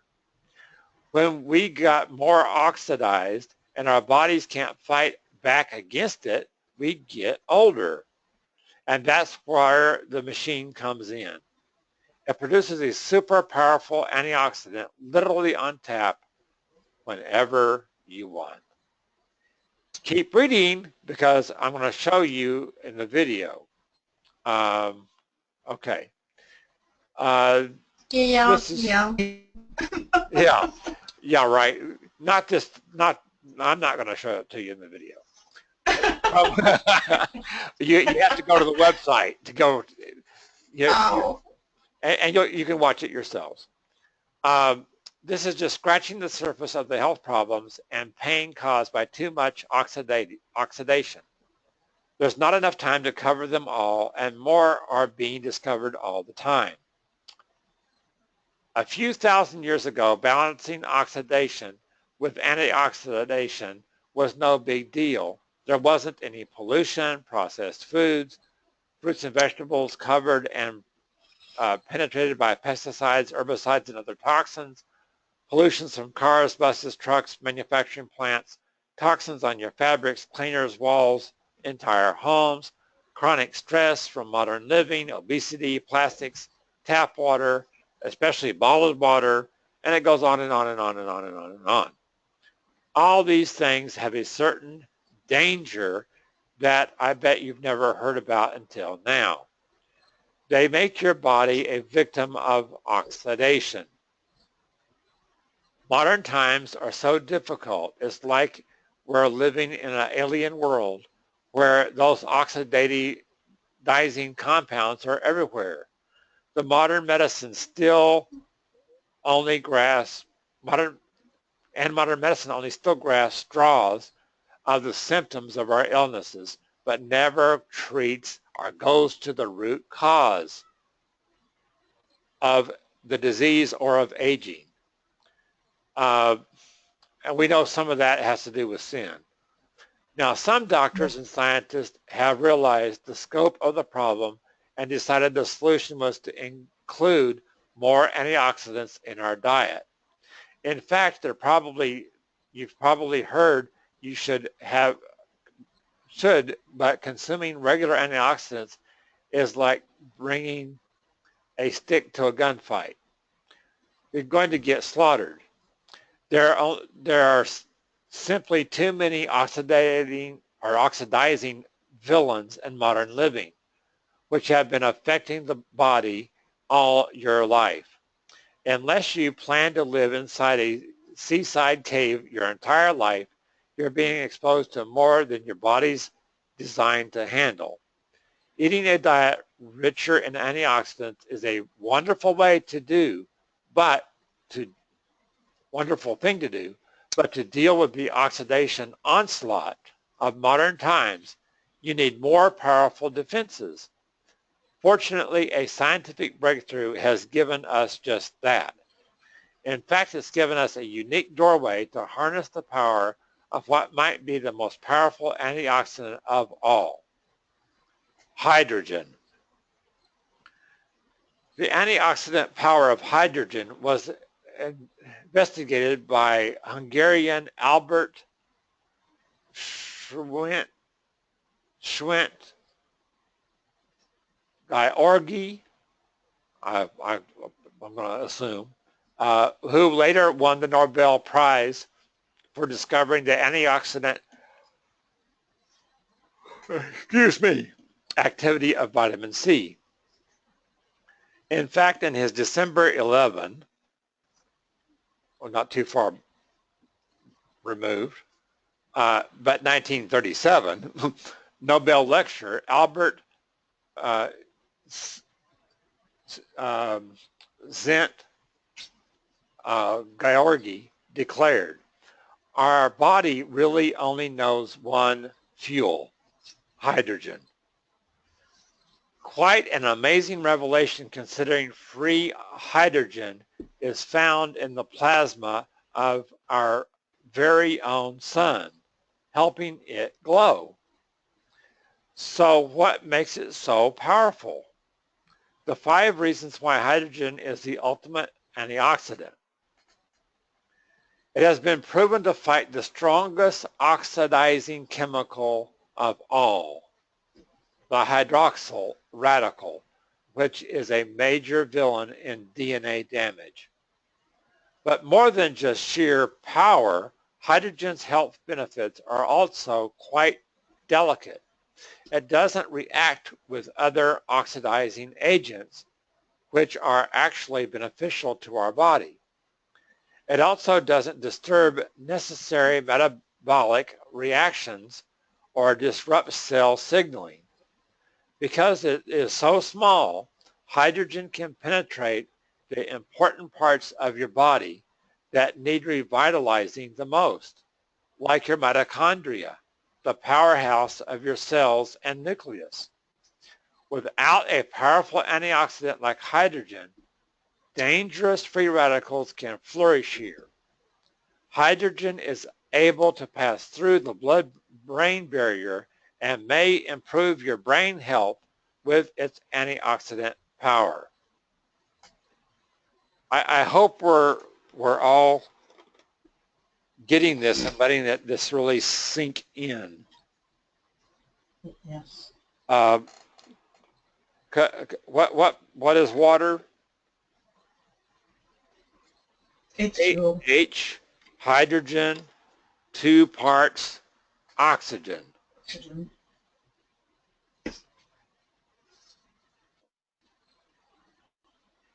When we got more oxidized and our bodies can't fight back against it, we get older. And that's where the machine comes in. It produces a super powerful antioxidant literally on tap whenever you want. Keep reading because I'm going to show you in the video. Okay. Yeah, right. I'm not going to show it to you in the video. You have to go to the website to go. and you can watch it yourselves. This is just scratching the surface of the health problems and pain caused by too much oxidation. There's not enough time to cover them all, and more are being discovered all the time. A few thousand years ago, balancing oxidation with antioxidation was no big deal. There wasn't any pollution, processed foods, fruits and vegetables covered and penetrated by pesticides, herbicides, and other toxins, pollutions from cars, buses, trucks, manufacturing plants, toxins on your fabrics, cleaners, walls, entire homes, chronic stress from modern living, obesity, plastics, tap water, especially bottled water, and it goes on and on and on and on and on and on. All these things have a certain danger that I bet you've never heard about until now. They make your body a victim of oxidation. Modern times are so difficult. It's like we're living in an alien world where those oxidizing compounds are everywhere. The modern medicine still only grasps, modern medicine only still grasps straws of the symptoms of our illnesses, but never treats or goes to the root cause of the disease or of aging. And we know some of that has to do with sin. Now, some doctors and scientists have realized the scope of the problem and decided the solution was to include more antioxidants in our diet. In fact, you've probably heard you but consuming regular antioxidants is like bringing a stick to a gunfight. You're going to get slaughtered. There are simply too many oxidizing villains in modern living, which have been affecting the body all your life. Unless you plan to live inside a seaside cave your entire life, you're being exposed to more than your body's designed to handle. Eating a diet richer in antioxidants is a wonderful thing to do, but to deal with the oxidation onslaught of modern times, you need more powerful defenses. Fortunately, a scientific breakthrough has given us just that. In fact, it's given us a unique doorway to harness the power of what might be the most powerful antioxidant of all, hydrogen. The antioxidant power of hydrogen was investigated by Hungarian Albert Schwent Gyorgy, I'm going to assume, who later won the Nobel Prize for discovering the antioxidant activity of vitamin C. In fact, in his December 11, well, not too far removed, but 1937, Nobel lecturer Albert Gyorgy declared, "Our body really only knows one fuel, hydrogen." Quite an amazing revelation, considering free hydrogen is found in the plasma of our very own sun, helping it glow. So what makes it so powerful? The 5 reasons why hydrogen is the ultimate antioxidant. It has been proven to fight the strongest oxidizing chemical of all, the hydroxyl radical, which is a major villain in DNA damage. But more than just sheer power, hydrogen's health benefits are also quite delicate. It doesn't react with other oxidizing agents, which are actually beneficial to our body. It also doesn't disturb necessary metabolic reactions or disrupt cell signaling. Because it is so small, hydrogen can penetrate the important parts of your body that need revitalizing the most, like your mitochondria, the powerhouse of your cells and nucleus. Without a powerful antioxidant like hydrogen, dangerous free radicals can flourish here. Hydrogen is able to pass through the blood-brain barrier and may improve your brain health with its antioxidant power. I hope we're all getting this and letting this really sink in. Yes. What is water? H2O. H, hydrogen, 2 parts oxygen. Oxygen.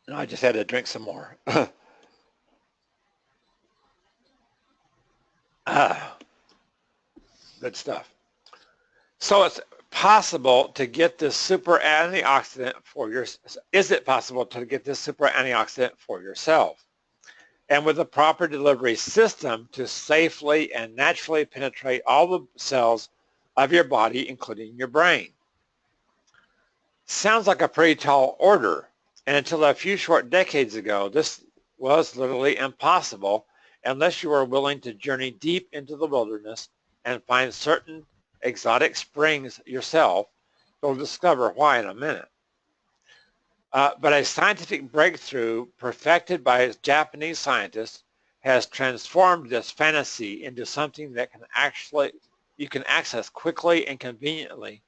And I just had to drink some more. Good stuff. So it's possible to get this super antioxidant for your, is it possible to get this super antioxidant for yourself? And with a proper delivery system to safely and naturally penetrate all the cells of your body, including your brain. Sounds like a pretty tall order, and until a few short decades ago, this was literally impossible unless you were willing to journey deep into the wilderness and find certain exotic springs yourself. You'll discover why in a minute. But a scientific breakthrough perfected by Japanese scientists has transformed this fantasy into something that you can access quickly and conveniently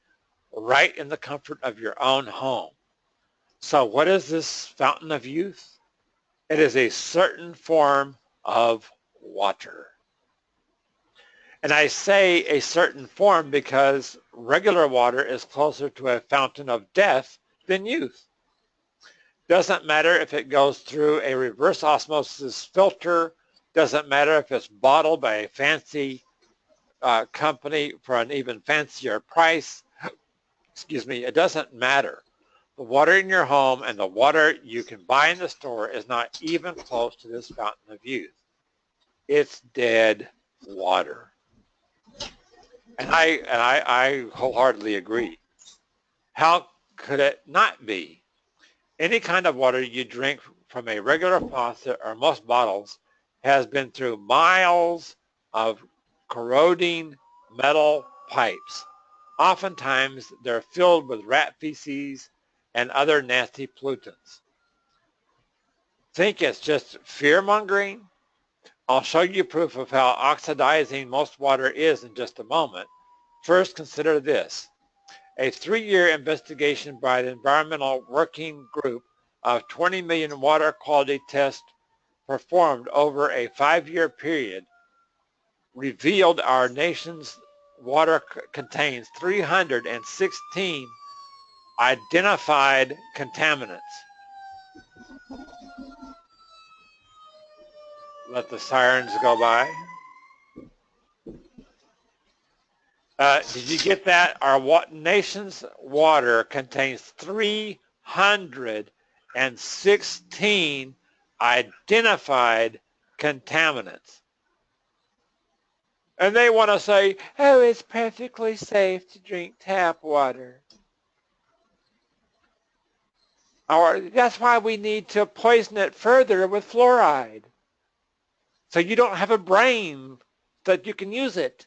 right in the comfort of your own home. So what is this fountain of youth? It is a certain form of water. And I say a certain form because regular water is closer to a fountain of death than youth. Doesn't matter if it goes through a reverse osmosis filter, doesn't matter if it's bottled by a fancy company for an even fancier price. Excuse me, it doesn't matter. The water in your home and the water you can buy in the store is not even close to this fountain of youth. It's dead water. And I wholeheartedly agree. How could it not be? Any kind of water you drink from a regular faucet or most bottles has been through miles of corroding metal pipes. Oftentimes, they're filled with rat feces and other nasty pollutants. Think it's just fear-mongering? I'll show you proof of how oxidizing most water is in just a moment. First, consider this. A 3-year investigation by the Environmental Working Group of 20 million water quality tests performed over a 5-year period revealed our nation's water contains 316 identified contaminants. Let the sirens go by. Did you get that? Our nation's water contains 316 identified contaminants. And they want to say, oh, it's perfectly safe to drink tap water. Or that's why we need to poison it further with fluoride. So you don't have a brain that you can use it.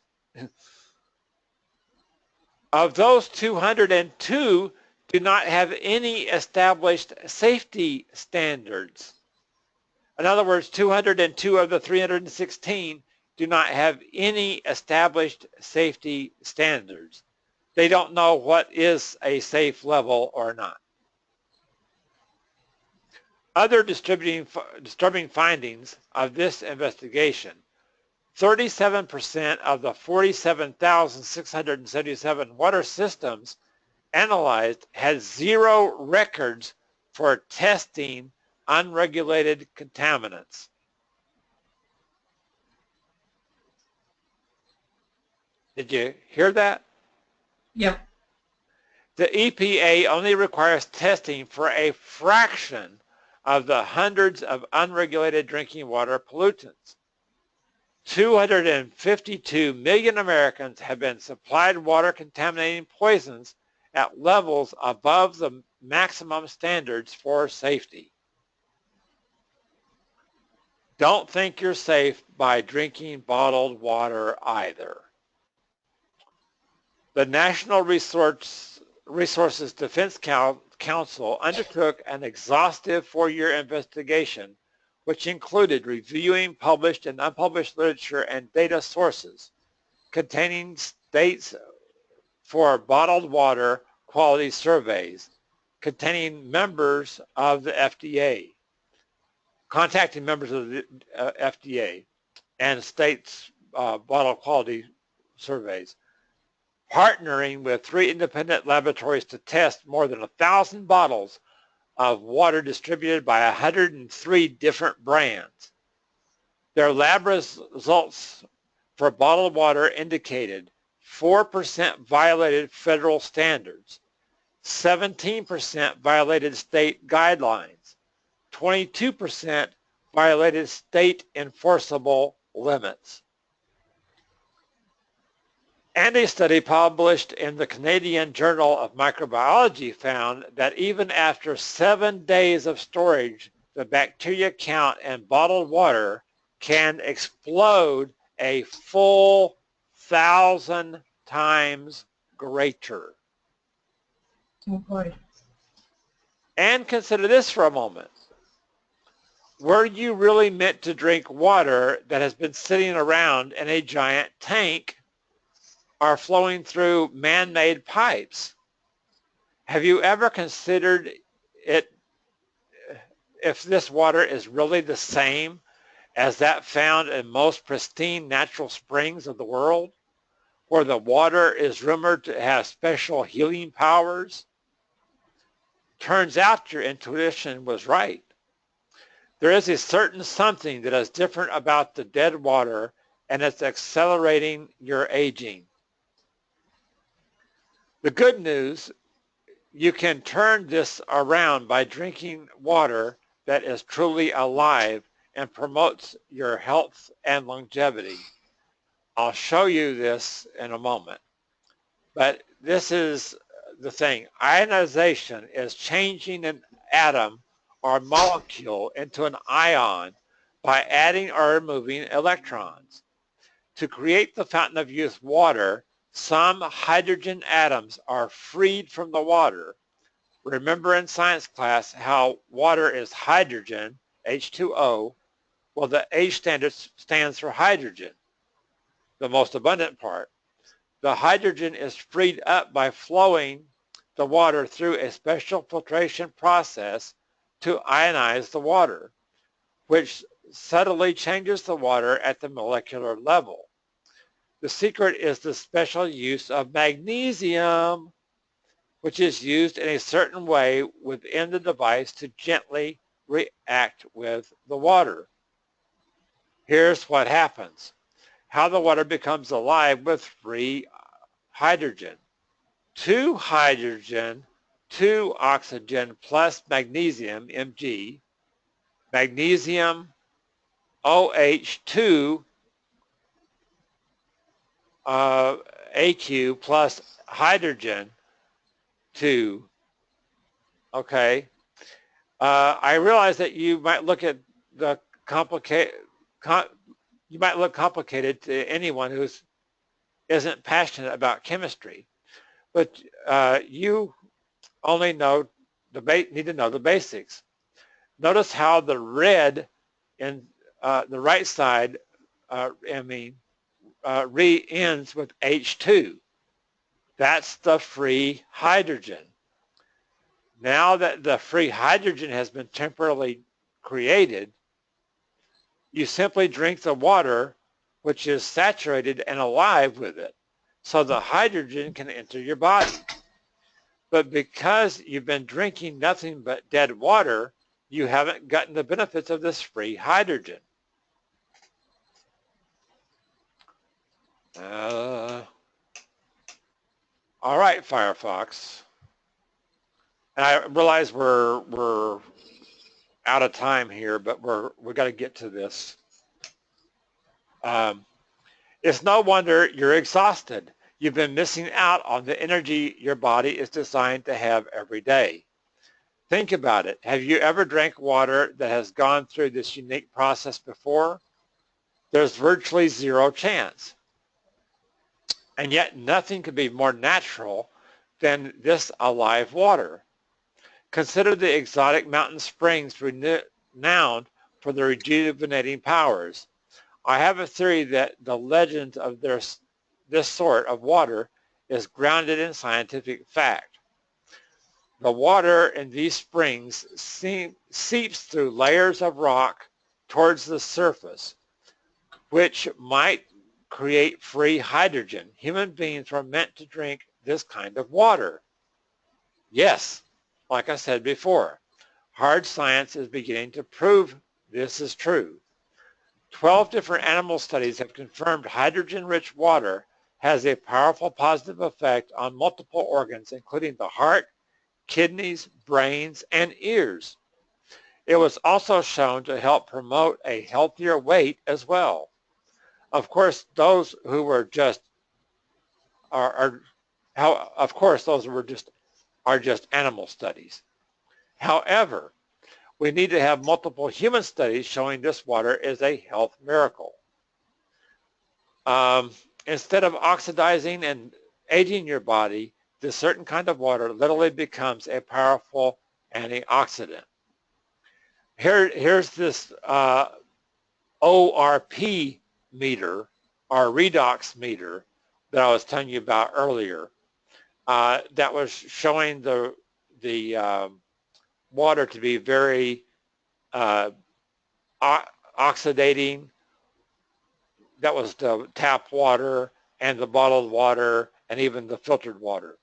Of those 202 do not have any established safety standards. In other words, 202 of the 316 do not have any established safety standards. They don't know what is a safe level or not. Other disturbing findings of this investigation: 37% of the 47,677 water systems analyzed had zero records for testing unregulated contaminants. Did you hear that? Yeah. The EPA only requires testing for a fraction of the hundreds of unregulated drinking water pollutants. 252 million Americans have been supplied water-contaminating poisons at levels above the maximum standards for safety. Don't think you're safe by drinking bottled water either. The National Resources Defense Council undertook an exhaustive 4-year investigation which included reviewing published and unpublished literature and data sources containing states for bottled water quality surveys, containing members of the FDA, contacting members of the FDA and states' bottle quality surveys, partnering with 3 independent laboratories to test more than 1,000 bottles of water distributed by 103 different brands. Their lab results for bottled water indicated 4% violated federal standards, 17% violated state guidelines, 22% violated state enforceable limits. And a study published in the Canadian Journal of Microbiology found that even after 7 days of storage, the bacteria count in bottled water can explode a full 1,000 times greater. Oh boy. And consider this for a moment. Were you really meant to drink water that has been sitting around in a giant tank or flowing through man-made pipes? Have you ever considered it if this water is really the same as that found in most pristine natural springs of the world, where the water is rumored to have special healing powers? Turns out your intuition was right. There is a certain something that is different about the dead water, and it's accelerating your aging. The good news, you can turn this around by drinking water that is truly alive and promotes your health and longevity. I'll show you this in a moment. But this is the thing. Ionization is changing an atom or molecule into an ion by adding or removing electrons. To create the Fountain of Youth water, some hydrogen atoms are freed from the water. Remember in science class how water is hydrogen, H2O. Well, the H stands for hydrogen, the most abundant part. The hydrogen is freed up by flowing the water through a special filtration process to ionize the water, which subtly changes the water at the molecular level. The secret is the special use of magnesium, which is used in a certain way within the device to gently react with the water. Here's what happens. How the water becomes alive with free hydrogen. 2 hydrogen, 2 oxygen plus magnesium, Mg, magnesium OH2 AQ plus hydrogen 2. Okay. I realize that you might look at the you might look complicated to anyone who isn't passionate about chemistry, but you only need to know the basics. Notice how the red in the right side, ends with H2. That's the free hydrogen. Now that the free hydrogen has been temporarily created, you simply drink the water, which is saturated and alive with it, so the hydrogen can enter your body. But because you've been drinking nothing but dead water, you haven't gotten the benefits of this free hydrogen. All right, Firefox. And I realize we're out of time here, but we got to get to this. It's no wonder you're exhausted. You've been missing out on the energy your body is designed to have every day. Think about it. Have you ever drank water that has gone through this unique process before? There's virtually zero chance. And yet nothing could be more natural than this alive water. Consider the exotic mountain springs renowned for their rejuvenating powers. I have a theory that the legend of this sort of water is grounded in scientific fact. The water in these springs seeps through layers of rock towards the surface, which might create free hydrogen. Human beings were meant to drink this kind of water. Yes, like I said before, hard science is beginning to prove this is true. 12 different animal studies have confirmed hydrogen-rich water has a powerful positive effect on multiple organs, including the heart, kidneys, brains, and ears. It was also shown to help promote a healthier weight as well. Of course, those who were just are just animal studies. However, we need to have multiple human studies showing this water is a health miracle. Instead of oxidizing and aging your body, this certain kind of water literally becomes a powerful antioxidant. Here's this ORP meter, our redox meter, that I was telling you about earlier. That was showing the water to be very oxidating. That was the tap water and the bottled water and even the filtered water.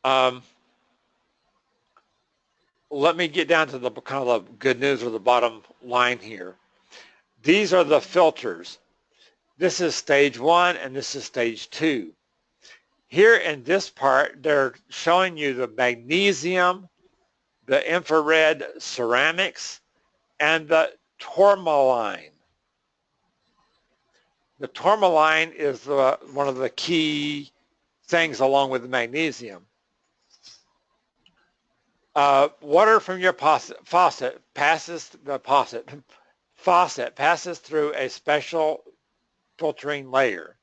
Let me get down to the kind of the good news or the bottom line here. These are the filters. This is stage 1 and this is stage 2. Here in this part, they're showing you the magnesium, the infrared ceramics, and the tourmaline. The tourmaline is one of the key things along with the magnesium. Water from your faucet passes through a special filtering layer.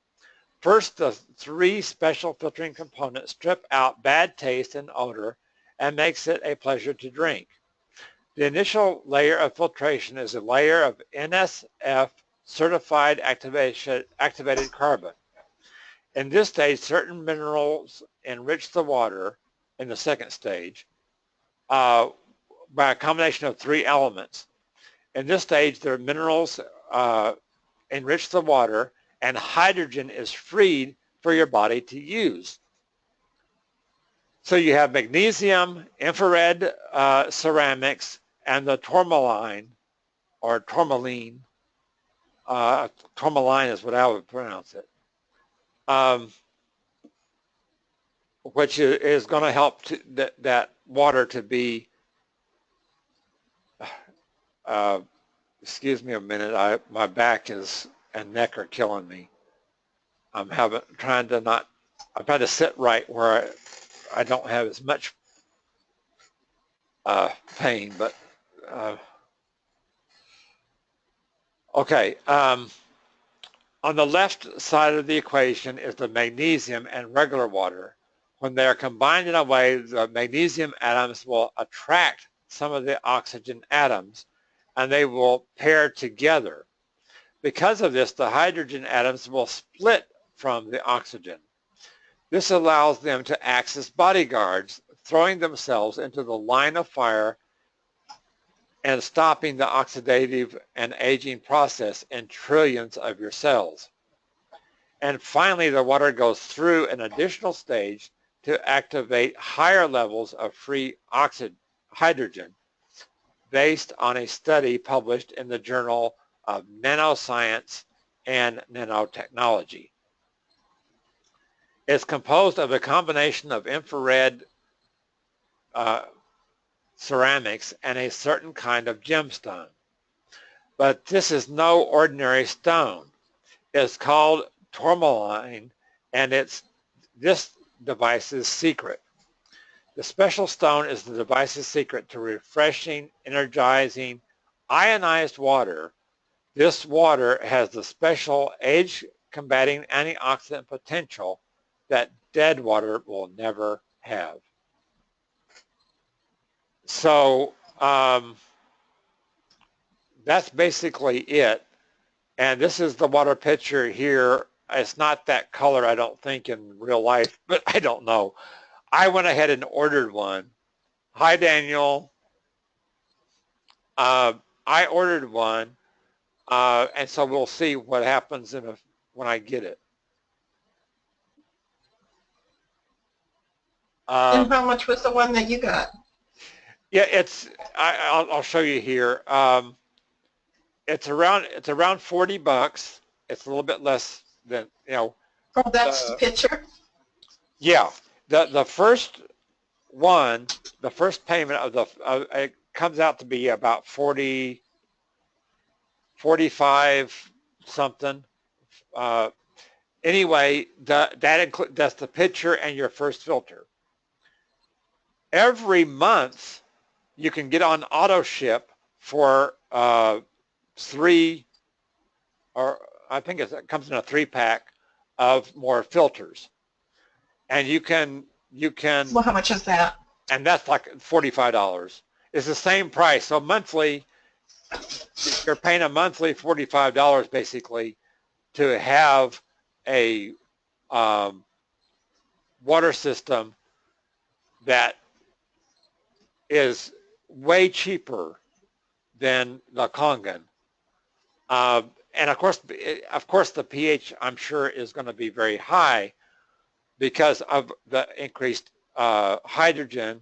First, the 3 special filtering components strip out bad taste and odor and makes it a pleasure to drink. The initial layer of filtration is a layer of NSF certified activated carbon. In this stage, certain minerals enrich the water in the second stage by a combination of 3 elements. In this stage, the minerals enrich the water and hydrogen is freed for your body to use. So you have magnesium, infrared ceramics, and the tourmaline, or tourmaline. Tourmaline is what I would pronounce it, which is going to help that water to be, excuse me a minute, my back and neck are killing me. I'm trying to sit right where I don't have as much pain, but okay. On the left side of the equation is the magnesium and regular water. When they are combined in a way, the magnesium atoms will attract some of the oxygen atoms and they will pair together. Because of this, the hydrogen atoms will split from the oxygen. This allows them to act as bodyguards, throwing themselves into the line of fire and stopping the oxidative and aging process in trillions of your cells. And finally, the water goes through an additional stage to activate higher levels of free hydrogen based on a study published in the Journal of Nanoscience and Nanotechnology. It's composed of a combination of infrared ceramics and a certain kind of gemstone. But this is no ordinary stone. It's called tourmaline, and this device's secret. The special stone is the device's secret to refreshing, energizing, ionized water. This water has the special age-combating antioxidant potential that dead water will never have. So that's basically it. And this is the water pitcher here. It's not that color, I don't think, in real life, but I don't know. I went ahead and ordered one. Hi, Daniel. I ordered one, and so we'll see what happens when I get it. And how much was the one that you got? Yeah, I'll show you here. It's around $40. It's a little bit less than, you know. Oh, that's the picture? Yeah. The first one, the first payment of it comes out to be about 45 something. Anyway, that's the pitcher and your first filter. Every month you can get on auto ship for 3, or I think it comes in a 3-pack of more filters, and you can. Well, how much is that? And that's like $45. It's the same price. So monthly, you're paying a monthly $45 basically to have a water system that is way cheaper than the Kangen. And of course, the pH, I'm sure, is going to be very high because of the increased hydrogen,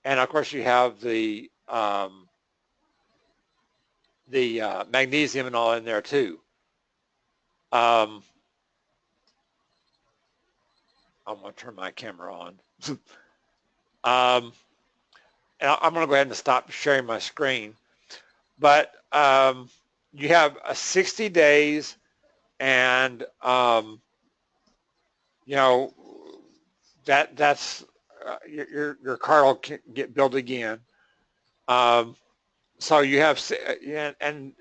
and of course you have the magnesium and all in there too. I'm going to turn my camera on. And I'm going to go ahead and stop sharing my screen. But you have 60 days, and you know, that's your car will get built again. So you have, and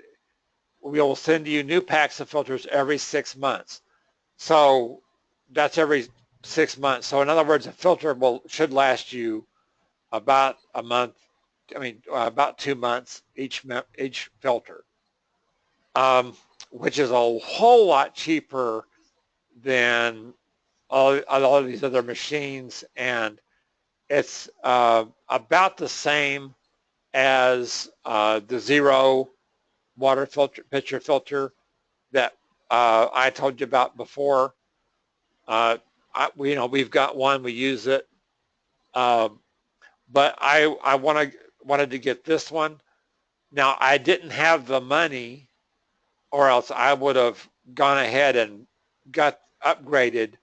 we'll send you new packs of filters every 6 months. So that's every 6 months. So in other words, a filter should last you about a month. I mean, about 2 months each filter, which is a whole lot cheaper than all of these other machines, and it's about the same as the Zero water pitcher filter that I told you about before. We've got one, we use it, but I wanted to get this one. Now, I didn't have the money, or else I would have gone ahead and got upgraded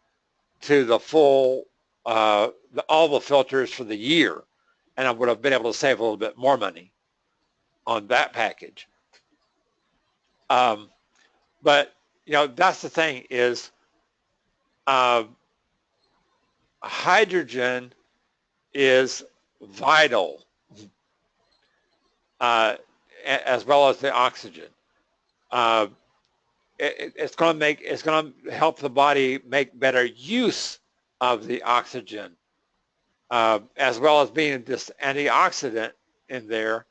to the full, all the filters for the year, and I would have been able to save a little bit more money on that package. But, you know, that's the thing is hydrogen is vital, as well as the oxygen. It's going to help the body make better use of the oxygen, as well as being this antioxidant in there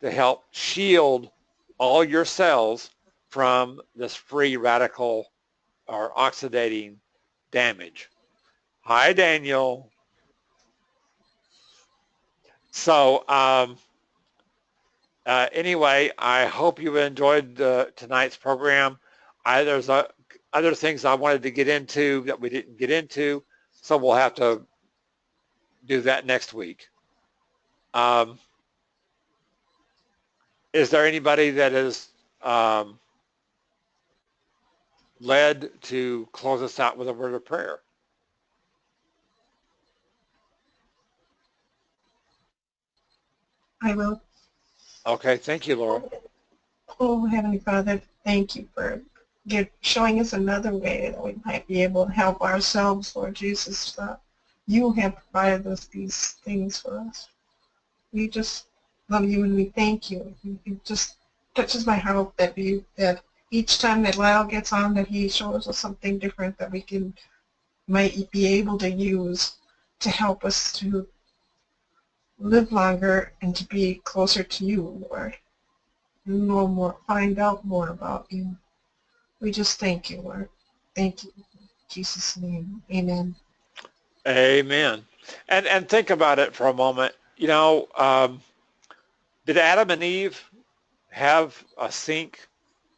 to help shield all your cells from this free radical or oxidating damage. Hi, Daniel. So anyway, I hope you enjoyed tonight's program. There's other things I wanted to get into that we didn't get into, so we'll have to do that next week. Is there anybody that is led to close us out with a word of prayer? I will. Okay, thank you, Laura. Oh, Heavenly Father, thank you for showing us another way that we might be able to help ourselves, Lord Jesus. You have provided us these things for us. We just love you and we thank you. It just touches my heart that that each time that Lyle gets on, that he shows us something different that we might be able to use to help us to live longer and to be closer to you, Lord. Know more, find out more about you. We just thank you, Lord. Thank you. In Jesus' name. Amen. Amen. And think about it for a moment. Did Adam and Eve have a sink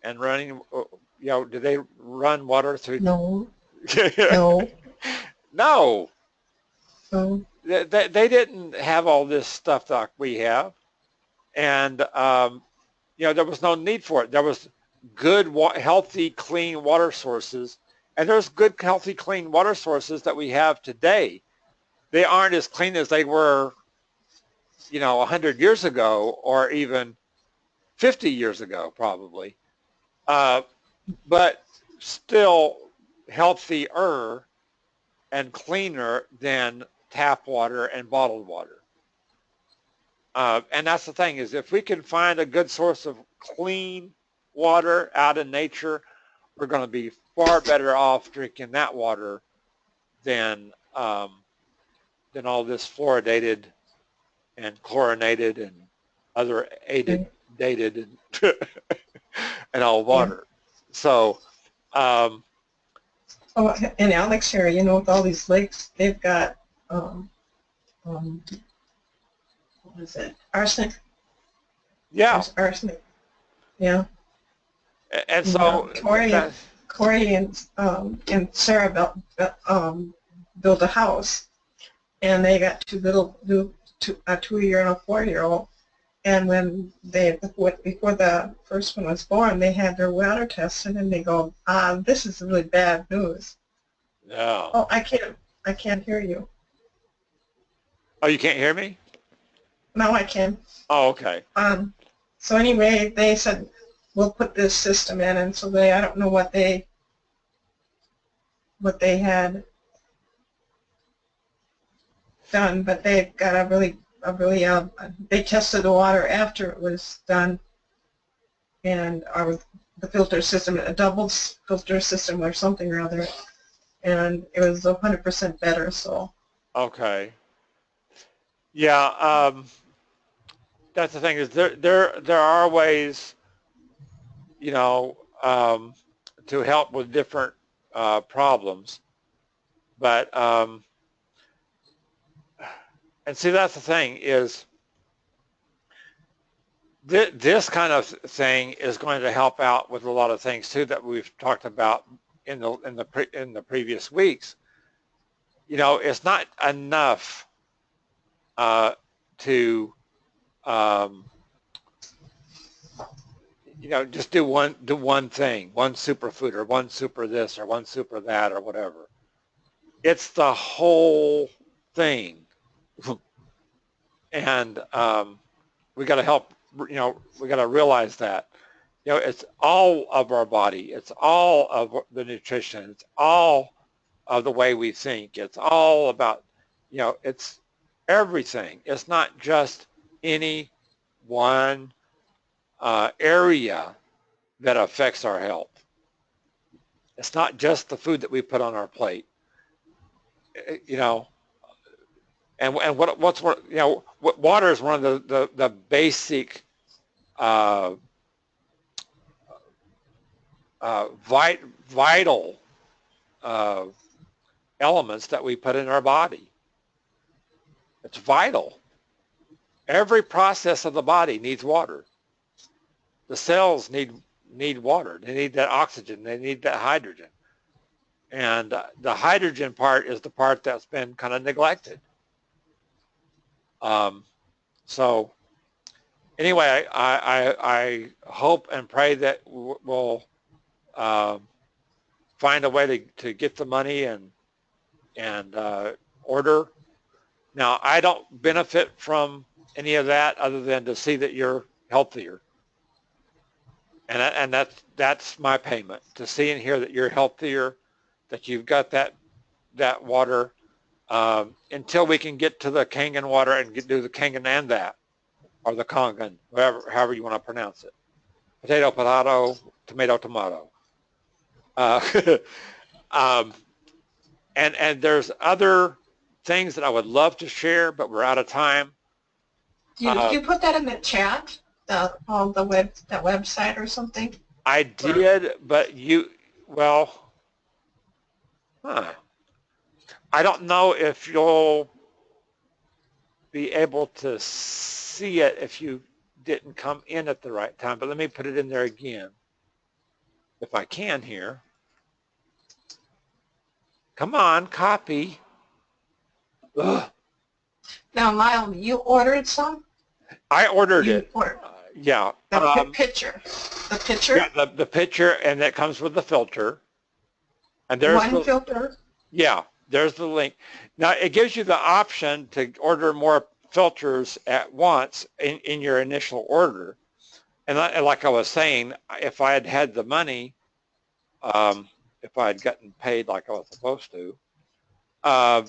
and running? Did they run water through? No, no, No, no. they didn't have all this stuff like we have, and there was no need for it. There was good, healthy, clean water sources, and there's good, healthy, clean water sources that we have today. They aren't as clean as they were, 100 years ago, or even 50 years ago, probably, but still healthier and cleaner than tap water and bottled water. And that's the thing, is if we can find a good source of clean water out in nature, we're going to be far better off drinking that water than all this fluoridated and chlorinated and other dated and all water. So, Oh, and Alex here, with all these lakes, they've got, what is it? Arsenic. yeah. There's arsenic. Yeah. And so Corey and Sarah built a house, and they got a 2-year and a 4-year-old. And when before the first one was born, they had their water tested, and they go, this is really bad news. Yeah. Oh, I can't hear you. Oh, you can't hear me? No, I can. Oh, okay. So anyway, they said, we'll put this system in, and so I don't know what they had done, but they got they tested the water after it was done, and the filter system, a double filter system or something or other, and it was 100% better. So. Okay. Yeah. That's the thing, is there are ways, to help with different problems, but and see, that's the thing, is this kind of thing is going to help out with a lot of things too that we've talked about in the previous weeks. It's not enough to just do one thing, one superfood or one super this or one super that or whatever. It's the whole thing. And we got to help, we got to realize that, it's all of our body. It's all of the nutrition. It's all of the way we think. It's all about, it's everything. It's not just any one area that affects our health. It's not just the food that we put on our plate, and water is one of the basic vital elements that we put in our body. It's vital. Every process of the body needs water. The cells need water. They need that oxygen. They need that hydrogen. And the hydrogen part is the part that's been kind of neglected. So anyway, I hope and pray that we'll find a way to get the money and order. Now, I don't benefit from any of that other than to see that you're healthier. And that's my payment, to see and hear that you're healthier, that you've got that water, until we can get to the Kangen water and do the Kangen and that, or the Kangen, however you want to pronounce it. Potato, potato, tomato, tomato. And there's other things that I would love to share, but we're out of time. Did you put that in the chat? That website or something? I did, but I don't know if you'll be able to see it if you didn't come in at the right time, but let me put it in there again, if I can here. Come on, copy. Ugh. Now, Lyle, you ordered some? I ordered it. Yeah. The pitcher. The pitcher? Yeah, the pitcher, and that comes with the filter. And there's one filter? Yeah, there's the link. Now, it gives you the option to order more filters at once in your initial order. And like I was saying, if I had had the money, if I had gotten paid like I was supposed to, I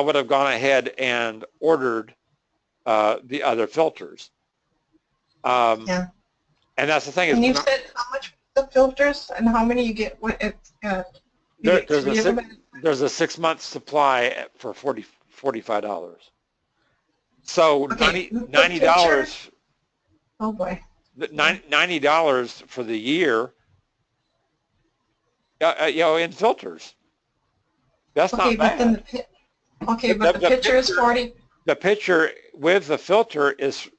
would have gone ahead and ordered the other filters. Yeah. And that's the thing. And you said how much the filters and how many you get? There's a 6-month supply for $45. So okay, $90. Oh boy. $90 for the year. In filters. That's okay, not bad. But then the pitcher is 40. The pitcher with the filter is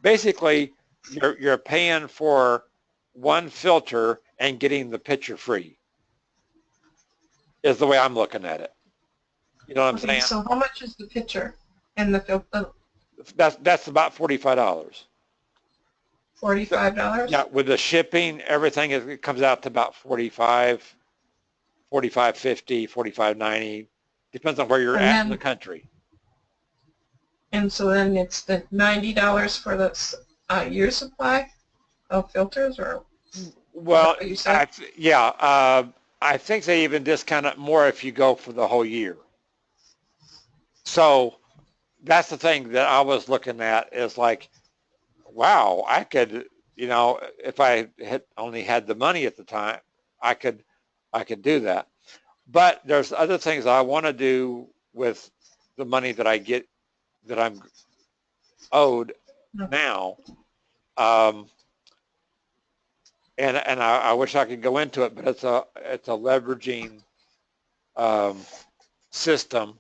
basically you're paying for one filter and getting the pitcher free. Is the way I'm looking at it. You know what I'm saying? So how much is the pitcher and the filter? That's about $45. $45? Yeah, with the shipping, everything, it comes out to about $45, $45.50, $45.90. Depends on where you're at in the country. And so then it's the $90 for the year supply of filters, or? Well, what you said? I think they even discount it more if you go for the whole year. So that's the thing that I was looking at, is like, wow, I could, if I had only had the money at the time, I could do that. But there's other things I want to do with the money that I get, that I'm owed now. And I wish I could go into it, but it's a leveraging system